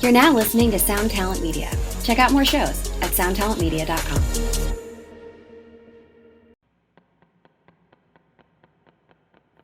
You're now listening to Sound Talent Media. Check out more shows at soundtalentmedia.com.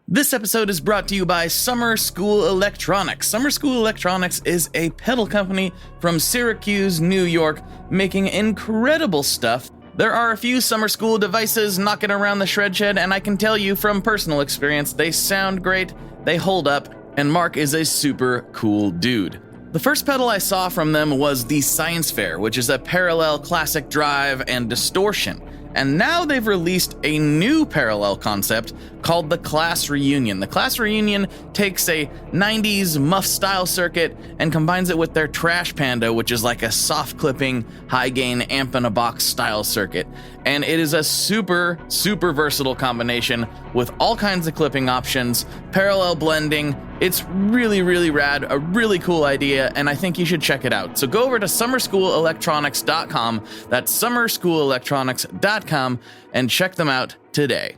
This episode is brought to you by Summer School Electronics. Summer School Electronics is a pedal company from Syracuse, New York, making incredible stuff. There are a few Summer School devices knocking around the shred shed, and I can tell you from personal experience, they sound great, they hold up, and Mark is a super cool dude. The first pedal I saw from them was the Science Fair, which is a parallel classic drive and distortion. And now they've released a new parallel concept called the Class Reunion. The Class Reunion takes a 90s muff style circuit and combines it with their Trash Panda, which is like a soft clipping, high gain amp in a box style circuit. And it is a super versatile combination with all kinds of clipping options, parallel blending. It's really rad, a really cool idea, and I think you should check it out. So go over to summerschoolelectronics.com, that's summerschoolelectronics.com, and check them out today.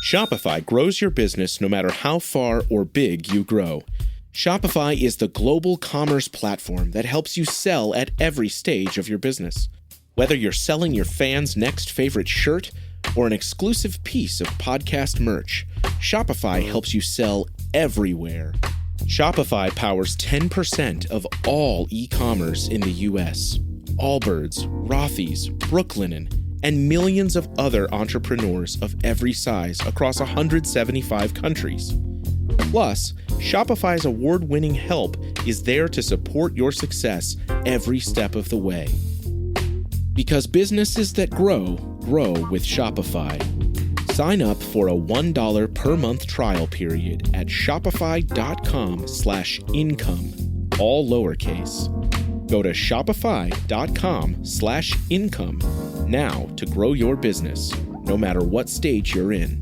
Shopify grows your business no matter how far or big you grow. Shopify is the global commerce platform that helps you sell at every stage of your business. Whether you're selling your fans' next favorite shirt or an exclusive piece of podcast merch, Shopify helps you sell everywhere. Shopify powers 10% of all e-commerce in the US. Allbirds, Rothy's, Brooklinen, and millions of other entrepreneurs of every size across 175 countries. Plus, Shopify's award-winning help is there to support your success every step of the way. Because businesses that grow with Shopify. Sign up for a $1 per month trial period at shopify.com/income, all lowercase. Go to shopify.com/income now to grow your business, no matter what stage you're in.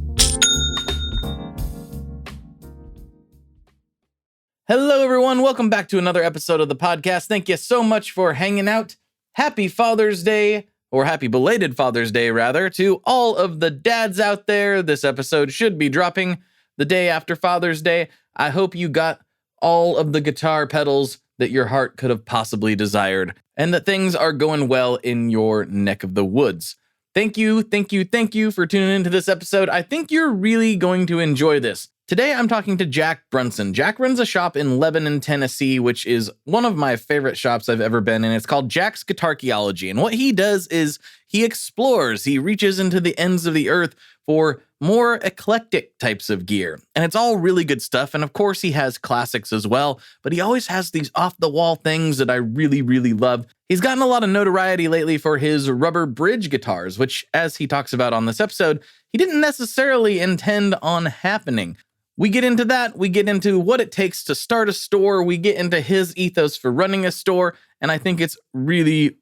Hello, everyone. Welcome back to another episode of the podcast. Thank you so much for hanging out. Happy Father's Day, or happy belated Father's Day, rather, to all of the dads out there. This episode should be dropping the day after Father's Day. I hope you got all of the guitar pedals that your heart could have possibly desired, and that things are going well in your neck of the woods. Thank you for tuning into this episode. I think you're really going to enjoy this. Today, I'm talking to Jack Brunson. Jack runs a shop in Lebanon, Tennessee, which is one of my favorite shops I've ever been in. It's called Jack's Guitarcheology. And what he does is he explores, he reaches into the ends of the earth for more eclectic types of gear. And it's all really good stuff. And of course, he has classics as well, but he always has these off-the-wall things that I really love. He's gotten a lot of notoriety lately for his rubber bridge guitars, which, as he talks about on this episode, he didn't necessarily intend on happening. We get into that, we get into what it takes to start a store, we get into his ethos for running a store, and I think it's really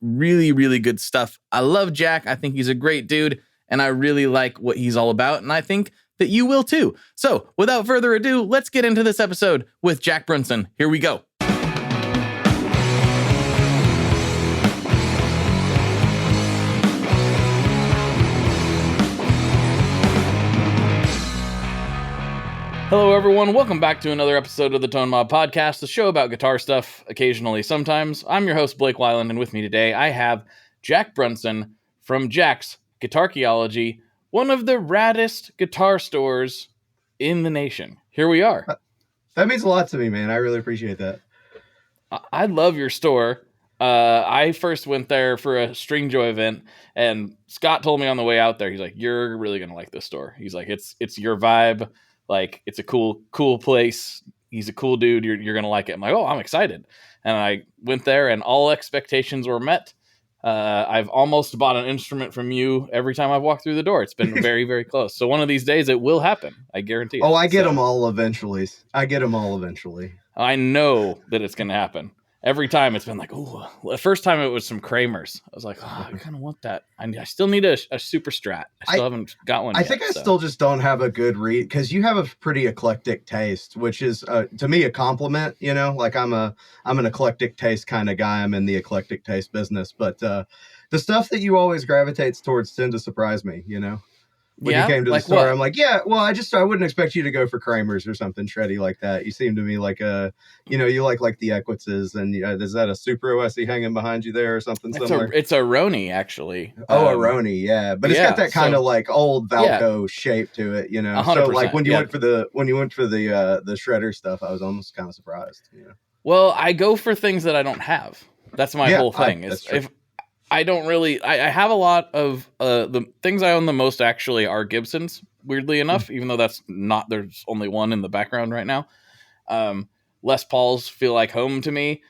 good stuff. I love Jack, I think he's a great dude, and I really like what he's all about, and I think that you will too. So, without further ado, let's get into this episode with Jack Brunson. Here we go. Hello, everyone. Welcome back to another episode of the Tone Mob Podcast, the show about guitar stuff, occasionally, sometimes. I'm your host, Blake Weiland, and with me today, I have Jack Brunson from Jack's Guitarcheology, one of the raddest guitar stores in the nation. Here we are. That means a lot to me, man. I really appreciate that. I love your store. I first went there for a String Joy event, and Scott told me on the way out there, he's like, "You're really going to like this store." He's like, it's your vibe. Like, it's a cool place. He's a cool dude. You're going to like it. I'm like, oh, I'm excited. And I went there and all expectations were met. I've almost bought an instrument from you every time I've walked through the door. It's been very close. So one of these days it will happen. I guarantee it. Oh, I get them all eventually. I know that it's going to happen. Every time it's been like, oh, the first time it was some Kramers. I was like, oh, I kind of want that. I still need a super strat. I still haven't got one I yet, think I still just don't have a good read, because you have a pretty eclectic taste, which is to me a compliment. You know, like I'm an eclectic taste kind of guy. I'm in the eclectic taste business, but the stuff that you always gravitates towards tend to surprise me. You know. When you Yeah, came to the like store, what? I'm like, yeah, well, I wouldn't expect you to go for Kramer's or something shreddy like that. You seem to me like you like the Equitzes, and is that a Super OSE hanging behind you there or something similar? It's a Roni actually. Oh, a Roni, yeah, but it's got Yeah, that kind of so like old yeah, Valco shape to it, you know. So like 100%. Yeah. when you went for the shredder stuff, I was almost kind of surprised, you know. Well, I go for things that I don't have. That's my Yeah, whole thing. that's Is true. if I don't really, I have a lot of the things I own the most actually are Gibsons. Weirdly enough, even though that's not, there's only one in the background right now. Les Pauls feel like home to me,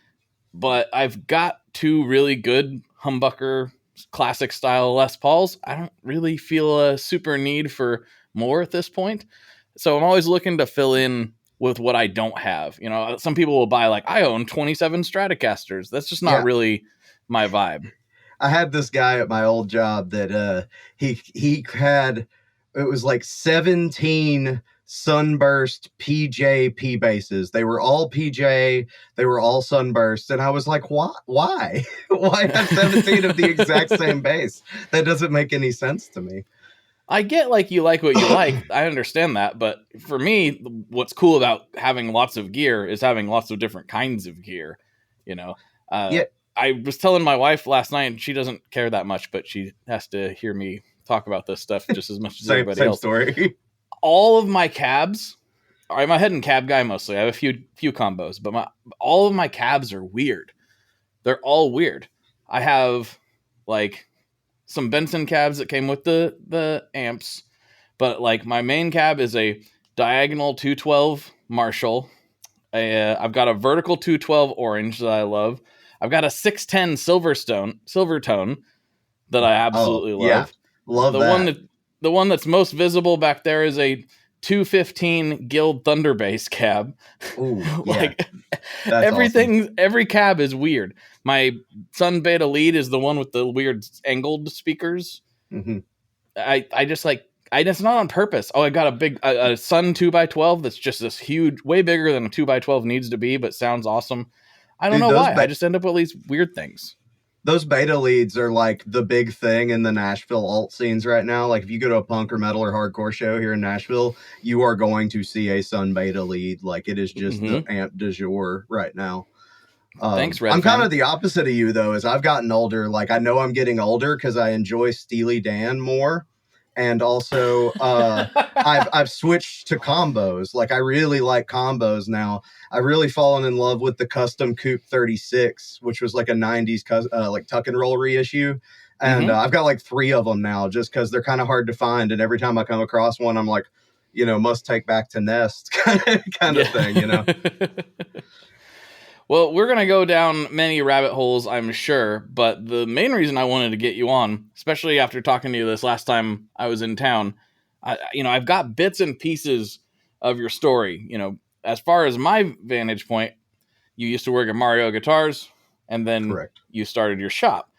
but I've got two really good humbucker classic style Les Pauls. I don't really feel a super need for more at this point. So I'm always looking to fill in with what I don't have. You know, some people will buy like, I own 27 Stratocasters. That's just not Yeah. really my vibe. I had this guy at my old job that he had, it was like 17 Sunburst PJ P bases. They were all PJ, they were all Sunburst, and I was like, why why have 17 of the exact same base? That doesn't make any sense to me. I get like you like what you like. I understand that, but for me, what's cool about having lots of gear is having lots of different kinds of gear. You know, Yeah. I was telling my wife last night, and she doesn't care that much, but she has to hear me talk about this stuff just as much as everybody Same else. story. All of my cabs, I'm a head and cab guy mostly. I have a few combos, but all of my cabs are weird. They're all weird. I have like some Benson cabs that came with the amps, but like my main cab is a diagonal 212 Marshall. I've got a vertical 212 orange that I love. I've got a 610 Silvertone that I absolutely love. Yeah. Love that. The one that's most visible back there is a 215 Guild Thunderbase cab. Ooh, yeah. Like That's everything, awesome. every cab is weird. My Sun Beta lead is the one with the weird angled speakers. Mm-hmm. I just like, it's not on purpose. Oh, I got a big a Sun 2x12 that's just this huge, way bigger than a 2x12 needs to be, but sounds awesome. I don't know why. I just end up with these weird things. Those beta leads are like the big thing in the Nashville alt scenes right now. Like if you go to a punk or metal or hardcore show here in Nashville, you are going to see a Sun beta lead. Like it is just the amp du jour right now. Thanks, Red. I'm kind of the opposite of you though. As I've gotten older, like I know I'm getting older because I enjoy Steely Dan more. And also, I've switched to combos. Like I really like combos now. I've really fallen in love with the custom Coupe 36, which was like a 90s like tuck and roll reissue. And I've got like 3 of them now just because they're kind of hard to find. And every time I come across one, I'm like, you know, must take back to Nest kind of thing, you know? Well, we're going to go down many rabbit holes, I'm sure, but the main reason I wanted to get you on, especially after talking to you this last time I was in town, I've got bits and pieces of your story. You know, as far as my vantage point, you used to work at Mario Guitars, and then Correct. You started your shop.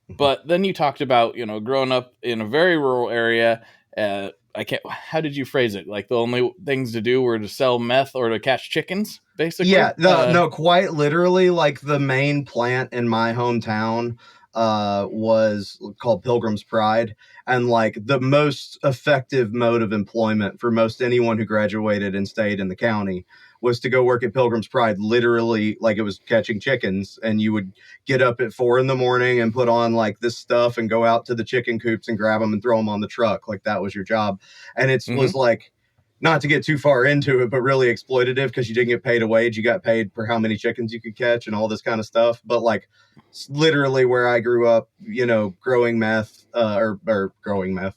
But then you talked about, you know, growing up in a very rural area. How did you phrase it? Like the only things to do were to sell meth or to catch chickens, basically? Yeah, no, quite literally. Like the main plant in my hometown was called Pilgrim's Pride. And like the most effective mode of employment for most anyone who graduated and stayed in the county was to go work at Pilgrim's Pride, literally like it was catching chickens. And you would get up at 4 a.m. and put on like this stuff and go out to the chicken coops and grab them and throw them on the truck. Like that was your job. And it was like, not to get too far into it, but really exploitative because you didn't get paid a wage. You got paid for how many chickens you could catch and all this kind of stuff. But like literally where I grew up, you know, growing meth or growing meth,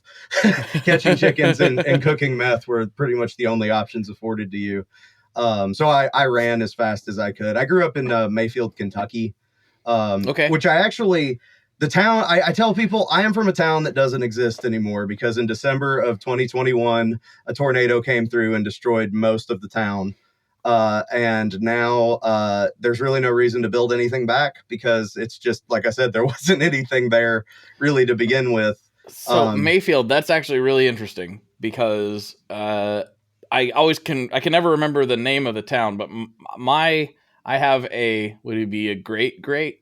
catching chickens and cooking meth were pretty much the only options afforded to you. So I ran as fast as I could. I grew up in Mayfield, Kentucky, which I actually... The town, I tell people I am from a town that doesn't exist anymore because in December of 2021, a tornado came through and destroyed most of the town. And now there's really no reason to build anything back because it's just, like I said, there wasn't anything there really to begin with. So Mayfield, that's actually really interesting because I can never remember the name of the town, but I have would it be a great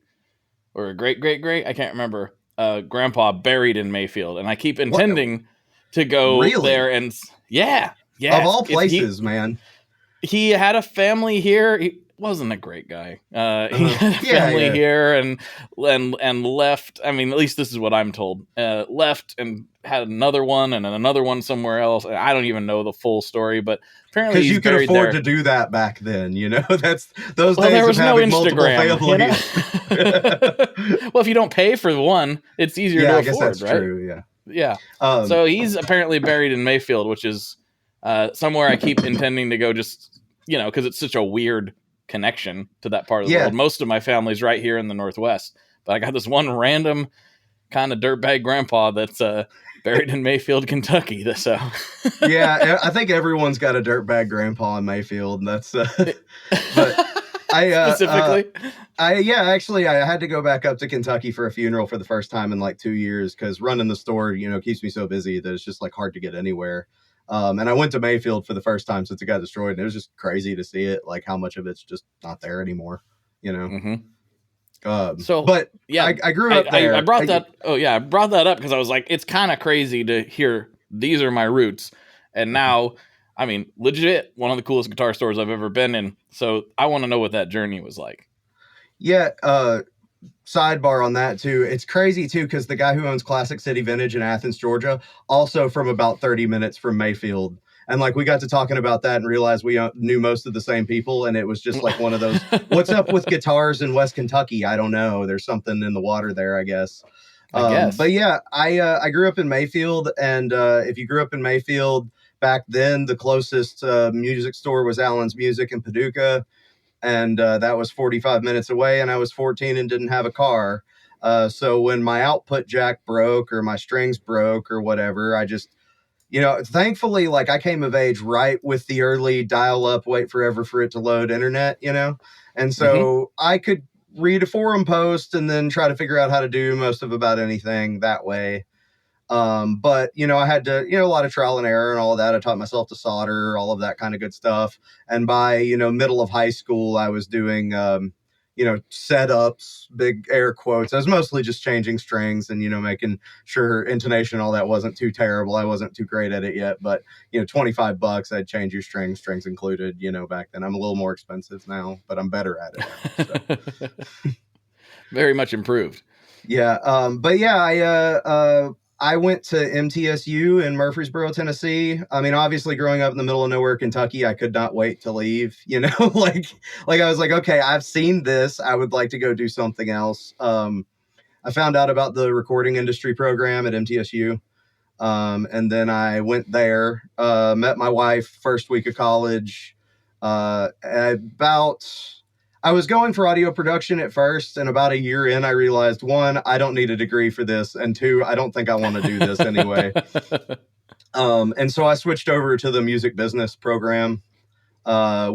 or a great, I can't remember, grandpa buried in Mayfield. And I keep intending to go Really? there. And yeah. Of all places, man. He had a family here. He wasn't a great guy. He had a family here and left. I mean, at least this is what I'm told. Left and had another one and another one somewhere else. I don't even know the full story, but apparently because you could afford to do that back then. That's those days. There was of no having Instagram. Well, if you don't pay for the one, it's easier to afford. I guess that's right? True. Yeah. So he's apparently buried in Mayfield, which is somewhere I keep intending to go. Just because it's such a weird connection to that part of the world. Most of my family's right here in the Northwest, but I got this one random kind of dirtbag grandpa that's buried in Mayfield, Kentucky. So yeah, I think everyone's got a dirtbag grandpa in Mayfield. And that's but I specifically. Actually, I had to go back up to Kentucky for a funeral for the first time in like 2 years because running the store, keeps me so busy that it's just like hard to get anywhere. And I went to Mayfield for the first time since it got destroyed, and it was just crazy to see it, like how much of it's just not there anymore, Mm-hmm. But yeah, I grew up there. I brought that. Oh yeah, I brought that up because I was like, it's kind of crazy to hear these are my roots, and now, I mean, legit one of the coolest guitar stores I've ever been in. So I want to know what that journey was like. Yeah. Sidebar on that too. It's crazy too because the guy who owns Classic City Vintage in Athens, Georgia, also from about 30 minutes from Mayfield. And like we got to talking about that and realized we knew most of the same people, and it was just like one of those. What's up with guitars in West Kentucky? I don't know. There's something in the water there, I guess. But yeah, I grew up in Mayfield, and if you grew up in Mayfield back then, the closest music store was Allen's Music in Paducah. And that was 45 minutes away, and I was 14 and didn't have a car. So when my output jack broke or my strings broke or whatever, I just, thankfully, like I came of age right with the early dial-up, wait forever for it to load internet, And so I could read a forum post and then try to figure out how to do most of about anything that way. But I had to, a lot of trial and error and all of that. I taught myself to solder, all of that kind of good stuff. And by, middle of high school, I was doing, setups, big air quotes. I was mostly just changing strings and, making sure intonation, all that wasn't too terrible. I wasn't too great at it yet, but, $25, I'd change your strings included, back then. I'm a little more expensive now, but I'm better at it now, so. Very much improved. Yeah. But yeah, I went to MTSU in Murfreesboro, Tennessee. I mean, obviously growing up in the middle of nowhere, Kentucky, I could not wait to leave, like I was like, okay, I've seen this. I would like to go do something else. I found out about the recording industry program at MTSU. And then I went there, met my wife first week of college. I was going for audio production at first, and about a year in, I realized, one, I don't need a degree for this, and two, I don't think I want to do this anyway. And so I switched over to the music business program,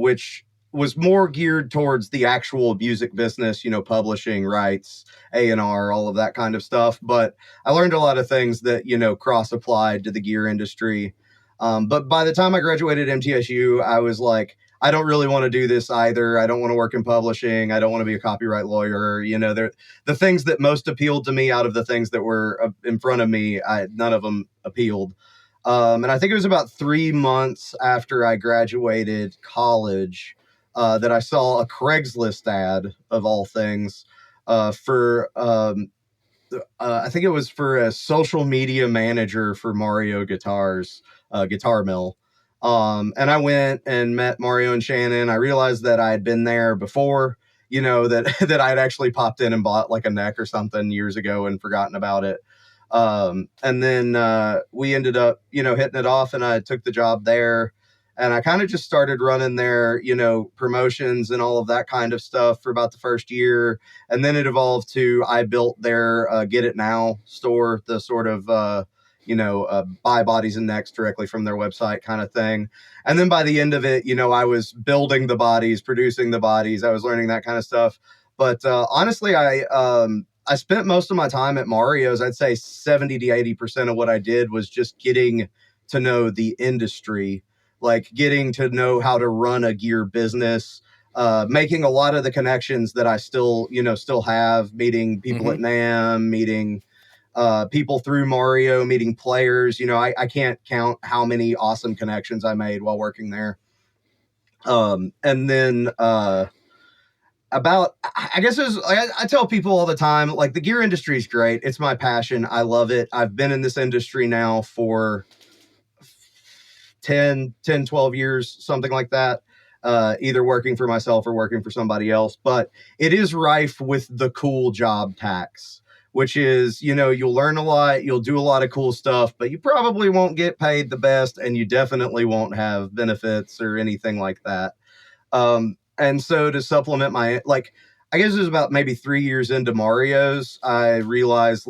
which was more geared towards the actual music business, publishing, rights, A&R, all of that kind of stuff. But I learned a lot of things that, cross-applied to the gear industry. But by the time I graduated MTSU, I was like, I don't really want to do this either. I don't want to work in publishing. I don't want to be a copyright lawyer. The things that most appealed to me out of the things that were in front of me, none of them appealed. And I think it was about 3 months after I graduated college that I saw a Craigslist ad, of all things, for I think it was for a social media manager for Mario Guitars, Guitar Mill. And I went and met Mario and Shannon. I realized that I had been there before, that I had actually popped in and bought like a neck or something years ago and forgotten about it. And then we ended up, hitting it off, and I took the job there. And I kind of just started running their, promotions and all of that kind of stuff for about the first year. And then it evolved to, I built their Get It Now store, the sort of, buy bodies and necks directly from their website kind of thing. And then by the end of it, I was building the bodies, producing the bodies. I was learning that kind of stuff. But honestly, I spent most of my time at Mario's. I'd say 70 to 80% of what I did was just getting to know the industry, like getting to know how to run a gear business, making a lot of the connections that I still have, meeting people at NAMM, meeting people through Mario, meeting players. I can't count how many awesome connections I made while working there. And then I guess I tell people all the time, like, the gear industry is great. It's my passion. I love it. I've been in this industry now for 10, 12 years, something like that, either working for myself or working for somebody else. But it is rife with the cool job tax, which is, you'll learn a lot, you'll do a lot of cool stuff, but you probably won't get paid the best, and you definitely won't have benefits or anything like that. And so to supplement I guess it was about maybe 3 years into Mario's, I realized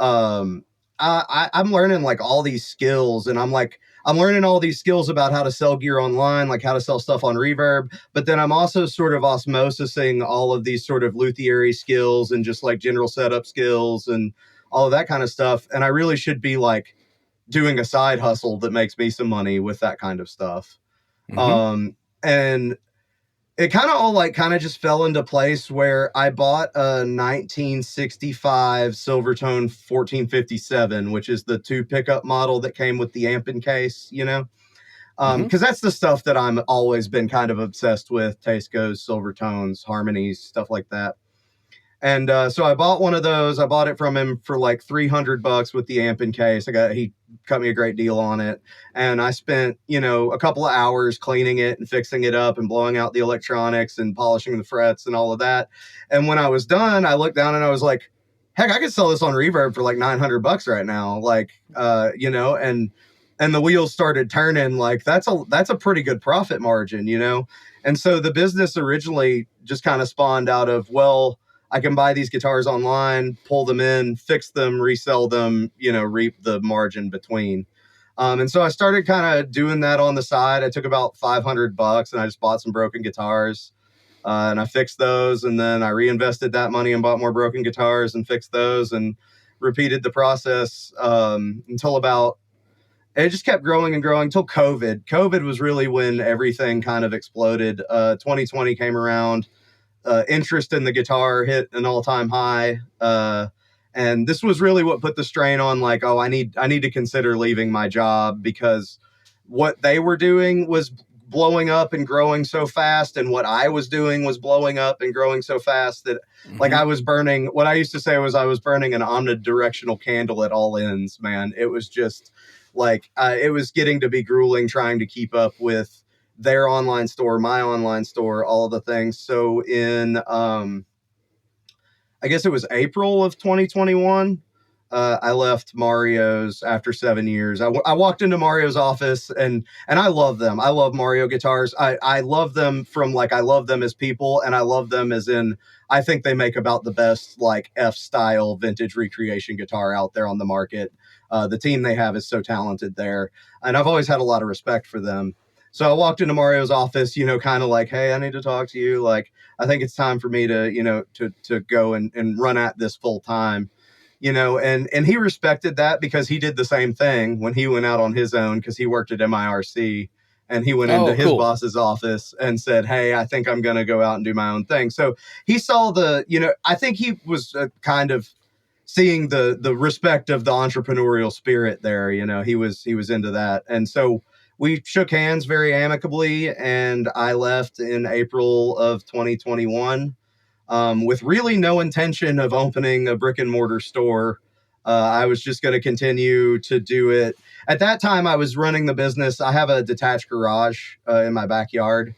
I'm learning like all these skills, and I'm learning all these skills about how to sell gear online, like how to sell stuff on Reverb. But then I'm also sort of osmosising all of these sort of luthier skills and just like general setup skills and all of that kind of stuff. And I really should be like doing a side hustle that makes me some money with that kind of stuff. And it kind of all just fell into place where I bought a 1965 Silvertone 1457, which is the 2 pickup model that came with the amp in case, because that's the stuff that I'm always been kind of obsessed with: Tascos, Silvertones, Harmonies, stuff like that. And so I bought one of those. I bought it from him for like $300 with the amp in case. He cut me a great deal on it. And I spent, a couple of hours cleaning it and fixing it up and blowing out the electronics and polishing the frets and all of that. And when I was done, I looked down and I was like, heck, I could sell this on Reverb for like $900 right now. And the wheels started turning. Like, that's a pretty good profit margin, And so the business originally just kind of spawned out of, well, I can buy these guitars online, pull them in, fix them, resell them, reap the margin between. And so I started kind of doing that on the side. I took about $500 and I just bought some broken guitars, and I fixed those. And then I reinvested that money and bought more broken guitars and fixed those and repeated the process until it just kept growing and growing until COVID. COVID was really when everything kind of exploded. 2020 came around. Interest in the guitar hit an all-time high. And this was really what put the strain on, like, oh, I need to consider leaving my job, because what they were doing was blowing up and growing so fast, and what I was doing was blowing up and growing so fast that like I was burning, what I used to say was I was burning an omnidirectional candle at all ends, man. It was just like, it was getting to be grueling trying to keep up with their online store, my online store, all of the things. So in, I guess it was April of 2021, I left Mario's after 7 years. I walked into Mario's office and I love them. I love Mario guitars. I love them from like, I love them as people, and I love them as in, I think they make about the best like F-style vintage recreation guitar out there on the market. The team they have is so talented there, and I've always had a lot of respect for them. So I walked into Mario's office, kind of like, hey, I need to talk to you. Like, I think it's time for me to, to go and run at this full time, and he respected that, because he did the same thing when he went out on his own, because he worked at MIRC, and he went into his boss's office and said, hey, I think I'm going to go out and do my own thing. So he saw I think he was kind of seeing the respect of the entrepreneurial spirit there. He was into that. And so we shook hands very amicably, and I left in April of 2021 with really no intention of opening a brick and mortar store. I was just going to continue to do it. At that time, I was running the business. I have a detached garage in my backyard.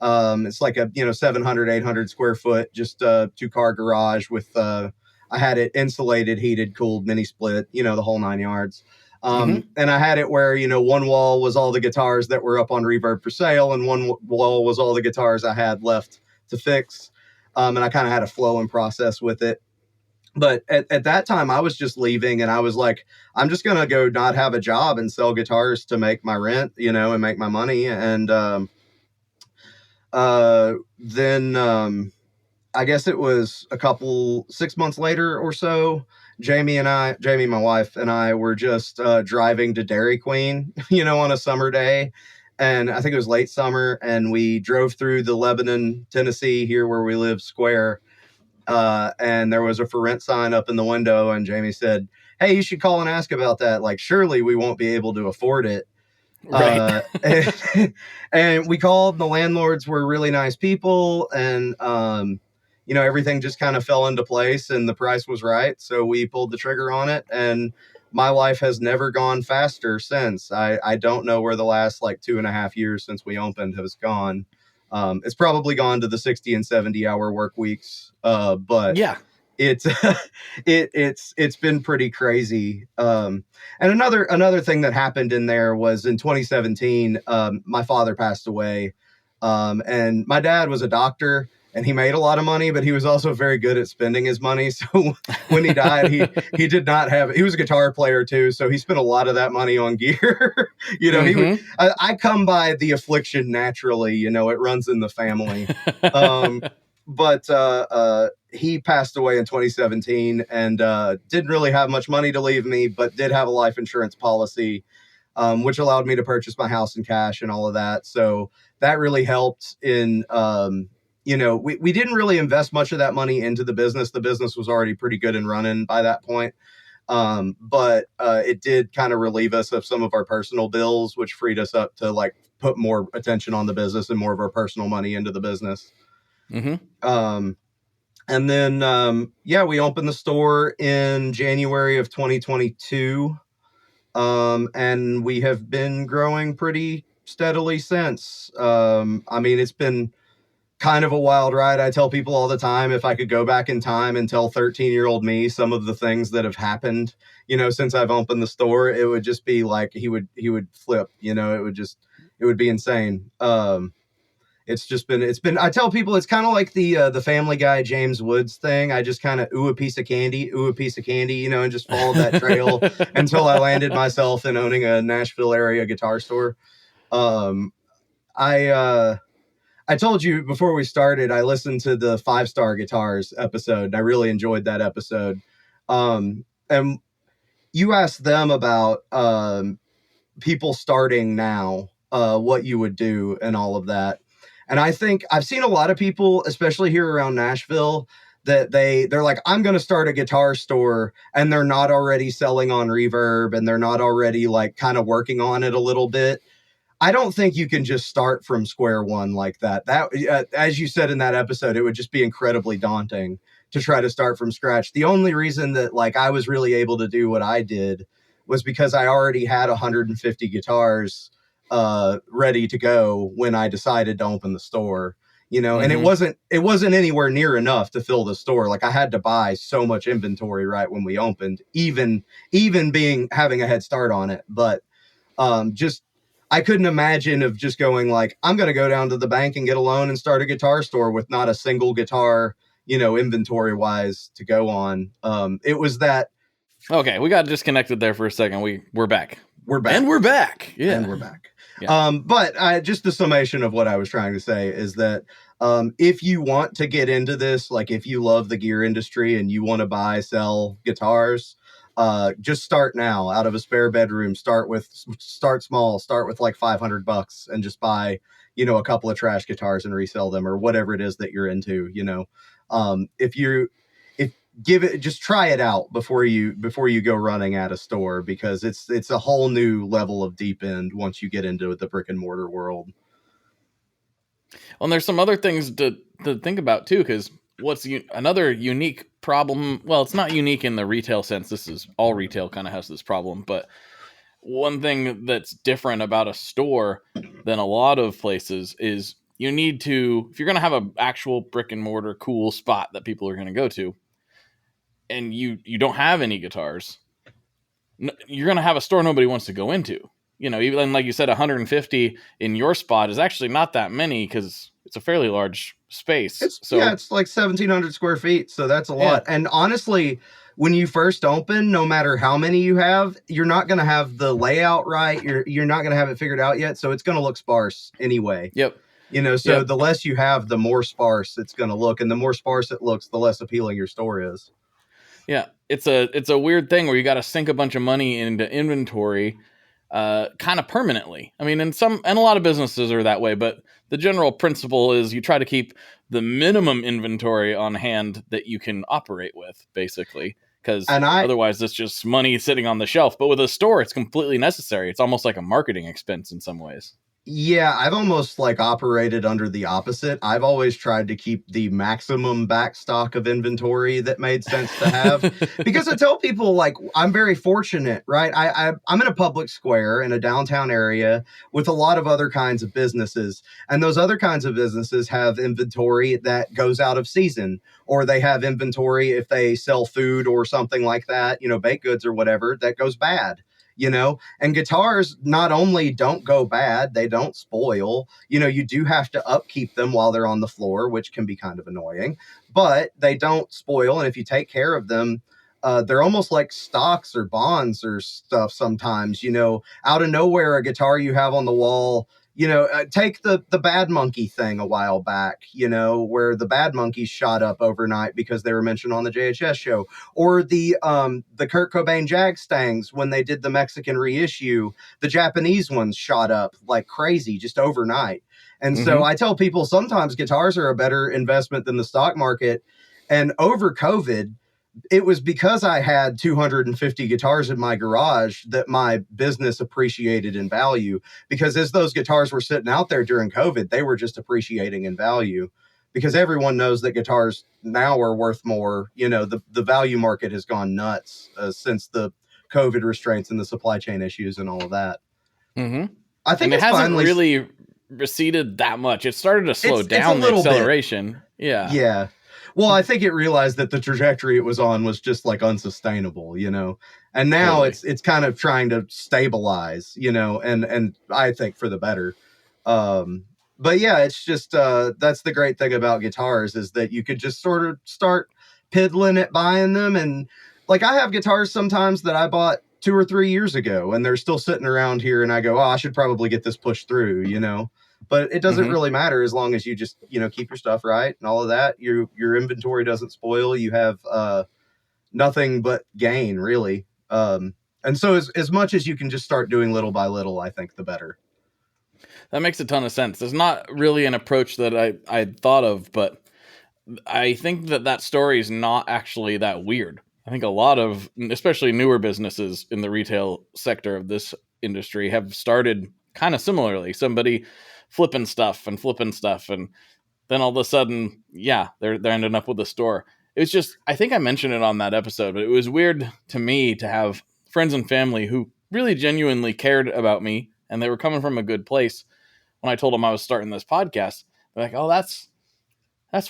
It's like a 700, 800 square foot, just a 2-car garage with I had it insulated, heated, cooled, mini split, the whole 9 yards. And I had it where, one wall was all the guitars that were up on Reverb for sale, and one wall was all the guitars I had left to fix. And I kind of had a flow and process with it. But at that time, I was just leaving, and I was like, I'm just going to go not have a job and sell guitars to make my rent, and make my money. And then I guess it was 6 months later or so, Jamie, my wife, and I were just driving to Dairy Queen, on a summer day. And I think it was late summer, and we drove through the Lebanon, Tennessee, here where we live, square. and there was a for rent sign up in the window, and Jamie said, "Hey, you should call and ask about that. Like, surely we won't be able to afford it." Right. And we called. The landlords were really nice people, and everything just kind of fell into place, and the price was right, so we pulled the trigger on it. And my life has never gone faster since. I don't know where the last like 2.5 years since we opened has gone. It's probably gone to the 60 and 70 hour work weeks, but Yeah. it's it's been pretty crazy. And another thing that happened in there was in 2017, my father passed away, and my dad was a doctor, and he made a lot of money, but he was also very good at spending his money. So when he died, he did not have. He was a guitar player too, so he spent a lot of that money on gear. He would. I come by the affliction naturally. It runs in the family. But he passed away in 2017, and didn't really have much money to leave me, but did have a life insurance policy, which allowed me to purchase my house in cash and all of that. So that really helped in, we didn't really invest much of that money into the business. The business was already pretty good and running by that point. But it did kind of relieve us of some of our personal bills, which freed us up to like put more attention on the business and more of our personal money into the business. And then, we opened the store in January of 2022. And we have been growing pretty steadily since. It's been kind of a wild ride. I tell people all the time, if I could go back in time and tell 13-year-old me some of the things that have happened, since I've opened the store, it would just be like, he would flip, it would be insane. It's been, I tell people it's kind of like the Family Guy James Woods thing. I just kind of ooh a piece of candy, and just followed that trail until I landed myself in owning a Nashville area guitar store. I told you before we started, I listened to the 5-Star Guitars episode, and I really enjoyed that episode. And you asked them about people starting now, what you would do and all of that. And I think I've seen a lot of people, especially here around Nashville, that they're like, I'm going to start a guitar store, and they're not already selling on Reverb, and they're not already like kind of working on it a little bit. I don't think you can just start from square one like that. That, as you said in that episode, it would just be incredibly daunting to try to start from scratch. The only reason that like I was really able to do what I did was because I already had 150 guitars ready to go when I decided to open the store, and it wasn't anywhere near enough to fill the store. Like I had to buy so much inventory right when we opened, even having a head start on it. But I couldn't imagine of just going like, I'm going to go down to the bank and get a loan and start a guitar store with not a single guitar, inventory wise to go on. It was that. Okay. We got disconnected there for a second. We're back. We're back. And we're back. Yeah. And we're back. Yeah. But just the summation of what I was trying to say is that if you want to get into this, like if you love the gear industry and you want to buy, sell guitars, just start now out of a spare bedroom. Start small, start with like $500 and just buy, a couple of trash guitars and resell them or whatever it is that you're into, just try it out before you go running at a store, because it's a whole new level of deep end once you get into the brick and mortar world. Well, and there's some other things to think about too, because another unique problem. Well, it's not unique in the retail sense. This is all retail kind of has this problem, but one thing that's different about a store than a lot of places is you need to, if you're going to have an actual brick and mortar cool spot that people are going to go to, and you don't have any guitars, you're going to have a store nobody wants to go into. Even like you said, 150 in your spot is actually not that many because it's a fairly large space. It's like 1,700 square feet. So that's a lot. And honestly, when you first open, no matter how many you have, you're not going to have the layout right. You're not going to have it figured out yet. So it's going to look sparse anyway. Yep. The less you have, the more sparse it's going to look. And the more sparse it looks, the less appealing your store is. Yeah. It's a weird thing where you got to sink a bunch of money into inventory. kind of permanently. I mean, and a lot of businesses are that way, but the general principle is you try to keep the minimum inventory on hand that you can operate with, basically, because otherwise it's just money sitting on the shelf. But with a store, it's completely necessary. It's almost like a marketing expense in some ways. Yeah, I've almost like operated under the opposite. I've always tried to keep the maximum back stock of inventory that made sense to have. Because I tell people, like, I'm very fortunate, right? I'm in a public square in a downtown area with a lot of other kinds of businesses. And those other kinds of businesses have inventory that goes out of season, or they have inventory if they sell food or something like that, you know, baked goods or whatever, that goes bad. You know, and guitars not only don't go bad, they don't spoil. You know, you do have to upkeep them while they're on the floor, which can be kind of annoying, but they don't spoil. And if you take care of them, they're almost like stocks or bonds or stuff sometimes. You know, out of nowhere, a guitar you have on the wall, you know, take the Bad Monkey thing a while back, you know, where the Bad Monkeys shot up overnight because they were mentioned on the JHS show, or the Kurt Cobain Jag Stangs when they did the Mexican reissue, the Japanese ones shot up like crazy just overnight. And so I tell people sometimes guitars are a better investment than the stock market. And over COVID, it was because I had 250 guitars in my garage that my business appreciated in value, because as those guitars were sitting out there during COVID, they were just appreciating in value, because everyone knows that guitars now are worth more. You know, the value market has gone nuts since the COVID restraints and the supply chain issues and all of that. I think it hasn't really receded that much. It started to slow down the acceleration. Yeah. Well, I think it realized that the trajectory it was on was just like unsustainable, you know, and now it's kind of trying to stabilize, you know, and I think for the better. But yeah, it's just that's the great thing about guitars, is that you could just sort of start piddling at buying them. And like, I have guitars sometimes that I bought 2 or 3 years ago and they're still sitting around here, and I go, oh, I should probably get this pushed through, you know. But it doesn't really matter as long as you just, you know, keep your stuff right and all of that. Your inventory doesn't spoil. You have nothing but gain, really. And so as much as you can just start doing little by little, I think the better. That makes a ton of sense. There's not really an approach that I thought of, but I think that story is not actually that weird. I think a lot of, especially newer businesses in the retail sector of this industry, have started kind of similarly. Somebody flipping stuff, and then all of a sudden, yeah, they're ending up with a store. It was just, I think I mentioned it on that episode, but it was weird to me to have friends and family who really genuinely cared about me, and they were coming from a good place. When I told them I was starting this podcast, they're like, oh, that's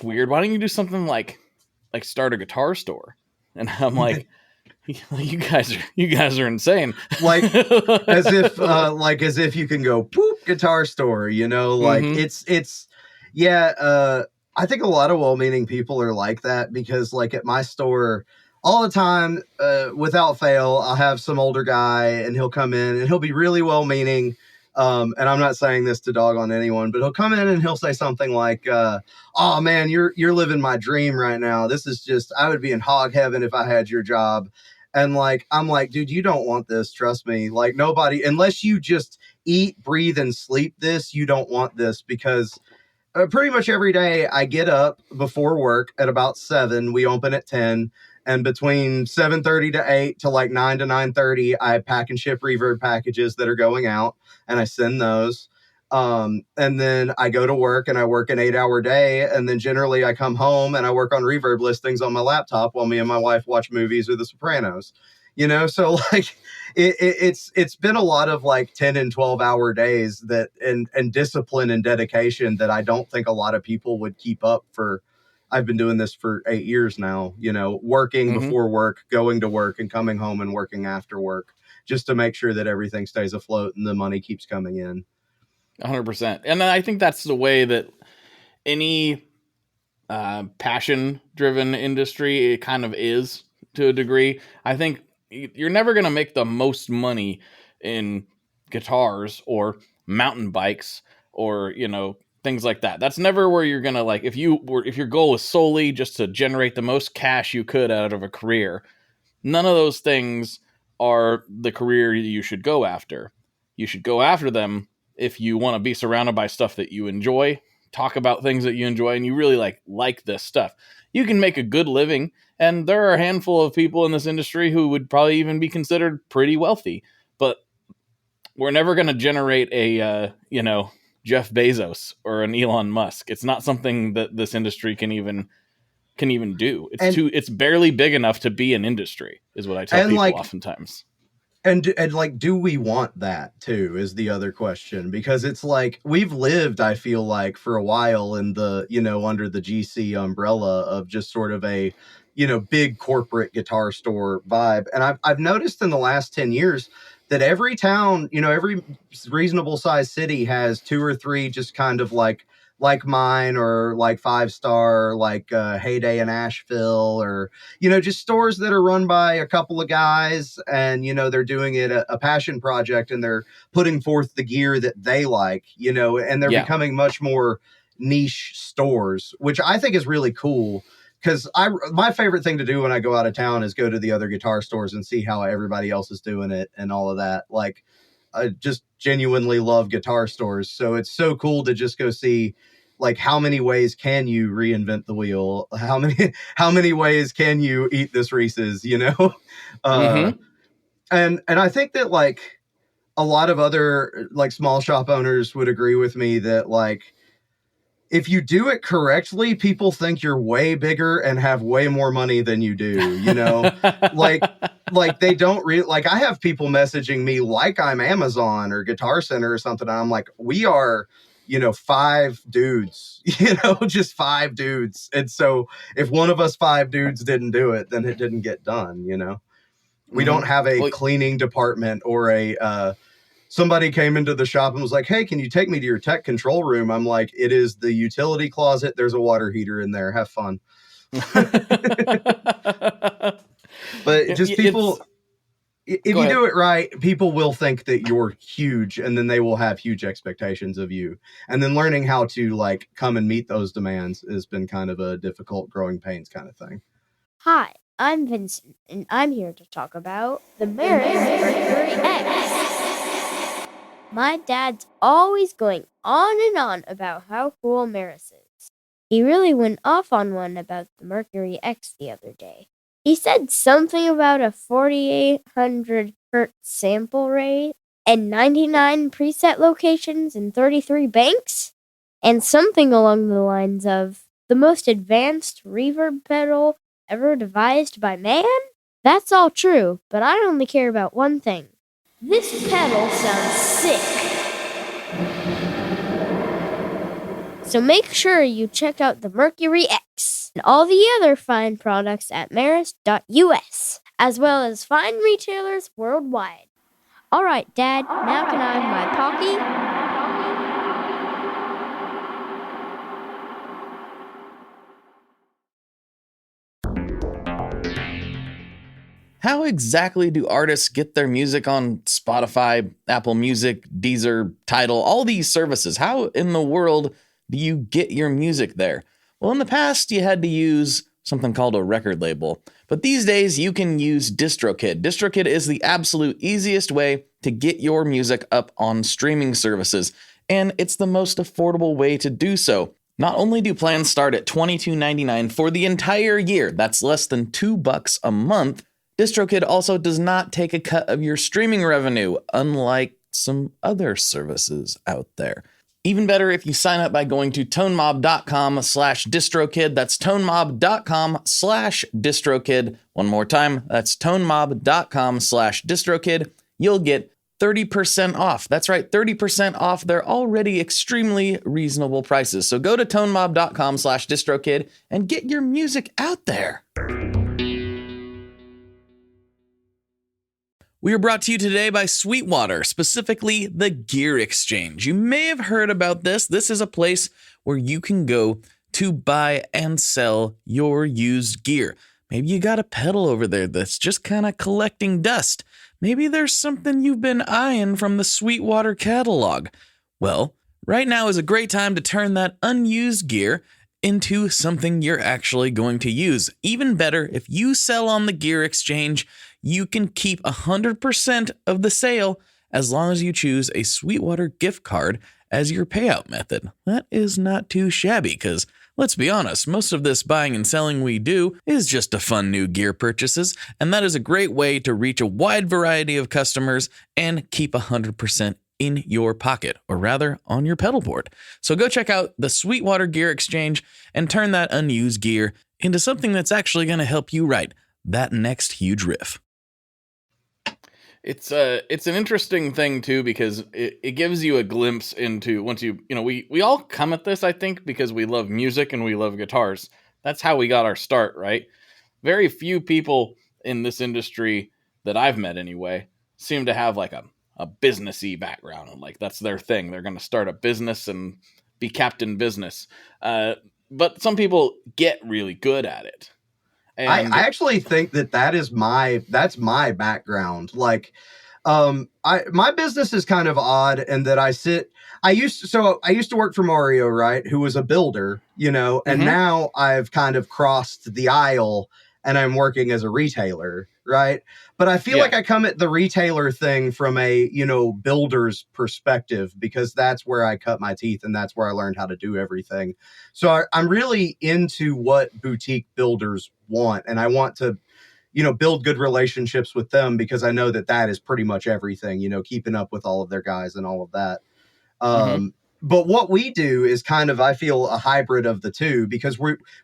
weird. Why don't you do something like start a guitar store? And I'm like, you guys are insane. Like as if you can go poop guitar store, you know, like I think a lot of well-meaning people are like that, because like at my store all the time, without fail, I'll have some older guy and he'll come in and he'll be really well-meaning. And I'm not saying this to dog on anyone, but he'll come in and he'll say something like, oh man, you're living my dream right now. This is just, I would be in hog heaven if I had your job. And like, I'm like, dude, you don't want this. Trust me. Like, nobody, unless you just eat, breathe, and sleep this, you don't want this, because pretty much every day I get up before work at about 7. We open at 10. And between 7:30 to 8 to like 9 to 9:30, I pack and ship reverb packages that are going out, and I send those. And then I go to work and I work an 8-hour day. And then generally I come home and I work on reverb listings on my laptop while me and my wife watch movies or The Sopranos, you know? So like it's been a lot of like 10 and 12-hour days that, and discipline and dedication that I don't think a lot of people would keep up for. I've been doing this for 8 years now, you know, working before work, going to work, and coming home and working after work, just to make sure that everything stays afloat and the money keeps coming in. 100%. And I think that's the way that any passion-driven industry, it kind of is to a degree. I think you're never going to make the most money in guitars or mountain bikes or, you know, things like that. That's never where you're going to, like, if your goal is solely just to generate the most cash you could out of a career, none of those things are the career you should go after. you should go after them if you want to be surrounded by stuff that you enjoy, talk about things that you enjoy, and you really like this stuff. You can make a good living, and there are a handful of people in this industry who would probably even be considered pretty wealthy, but we're never going to generate a, Jeff Bezos or an Elon Musk. It's not something that this industry can even do. It's barely big enough to be an industry, is what I tell people oftentimes. And do we want that too is the other question, because it's like we've lived, I feel like, for a while in the, under the GC umbrella of just sort of a, big corporate guitar store vibe. And I've noticed in the last 10 years that every town, every reasonable sized city has 2 or 3 just kind of like mine, or like 5-star, like Heyday in Asheville, or, just stores that are run by a couple of guys, and, they're doing it a passion project, and they're putting forth the gear that they like, and they're becoming much more niche stores, which I think is really cool. Because my favorite thing to do when I go out of town is go to the other guitar stores and see how everybody else is doing it and all of that. Like, I just genuinely love guitar stores. So it's so cool to just go see, like, how many ways can you reinvent the wheel? How many ways can you eat this Reese's, Mm-hmm. And I think that, like, a lot of other, like, small shop owners would agree with me that, like, if you do it correctly, people think you're way bigger and have way more money than you do, like they don't really, like, I have people messaging me like I'm Amazon or Guitar Center or something. And I'm like, we are, 5 dudes, just 5 dudes. And so if one of us 5 dudes didn't do it, then it didn't get done. We don't have a cleaning department or a, somebody came into the shop and was like, hey, can you take me to your tech control room? I'm like, it is the utility closet. There's a water heater in there. Have fun. But just people, if you do it right, people will think that you're huge, and then they will have huge expectations of you. And then learning how to, like, come and meet those demands has been kind of a difficult growing pains kind of thing. Hi, I'm Vincent, and I'm here to talk about the Mercury X. My dad's always going on and on about how cool Maris is. He really went off on one about the Mercury X the other day. He said something about a 4,800 hertz sample rate and 99 preset locations and 33 banks, and something along the lines of the most advanced reverb pedal ever devised by man? That's all true, but I only care about one thing. This pedal sounds sick. So make sure you check out the Mercury X and all the other fine products at maris.us, as well as fine retailers worldwide. All right, Dad, now can I have my Pocky? How exactly do artists get their music on Spotify, Apple Music, Deezer, Tidal, all these services? How in the world do you get your music there? Well, in the past, you had to use something called a record label. But these days, you can use DistroKid. DistroKid is the absolute easiest way to get your music up on streaming services, and it's the most affordable way to do so. Not only do plans start at $22.99 for the entire year, that's less than $2 a month, DistroKid also does not take a cut of your streaming revenue, unlike some other services out there. Even better if you sign up by going to tonemob.com/distrokid. That's tonemob.com/distrokid. One more time, that's tonemob.com/distrokid. You'll get 30% off. That's right, 30% off their already extremely reasonable prices. So go to tonemob.com/distrokid and get your music out there. We are brought to you today by Sweetwater, specifically the Gear Exchange. You may have heard about this. This is a place where you can go to buy and sell your used gear. Maybe you got a pedal over there that's just kind of collecting dust. Maybe there's something you've been eyeing from the Sweetwater catalog. Well, right now is a great time to turn that unused gear into something you're actually going to use. Even better, if you sell on the Gear Exchange, you can keep 100% of the sale as long as you choose a Sweetwater gift card as your payout method. That is not too shabby because, let's be honest, most of this buying and selling we do is just to fund new gear purchases, and that is a great way to reach a wide variety of customers and keep 100% in your pocket, or rather on your pedal board. So go check out the Sweetwater Gear Exchange and turn that unused gear into something that's actually going to help you write that next huge riff. It's an interesting thing too, because it gives you a glimpse into, once we all come at this, I think, because we love music and we love guitars. That's how we got our start, right? Very few people in this industry that I've met anyway seem to have like a businessy background, and like that's their thing. They're going to start a business and be captain business. But some people get really good at it. And I actually think that's my background. Like, my business is kind of odd in that I used to work for Mario, right? Who was a builder, and now I've kind of crossed the aisle and I'm working as a retailer, right? But I feel like I come at the retailer thing from a, builder's perspective, because that's where I cut my teeth and that's where I learned how to do everything. So I'm really into what boutique builders want, and I want to, build good relationships with them, because I know that is pretty much everything, keeping up with all of their guys and all of that. But what we do is kind of, I feel, a hybrid of the two, because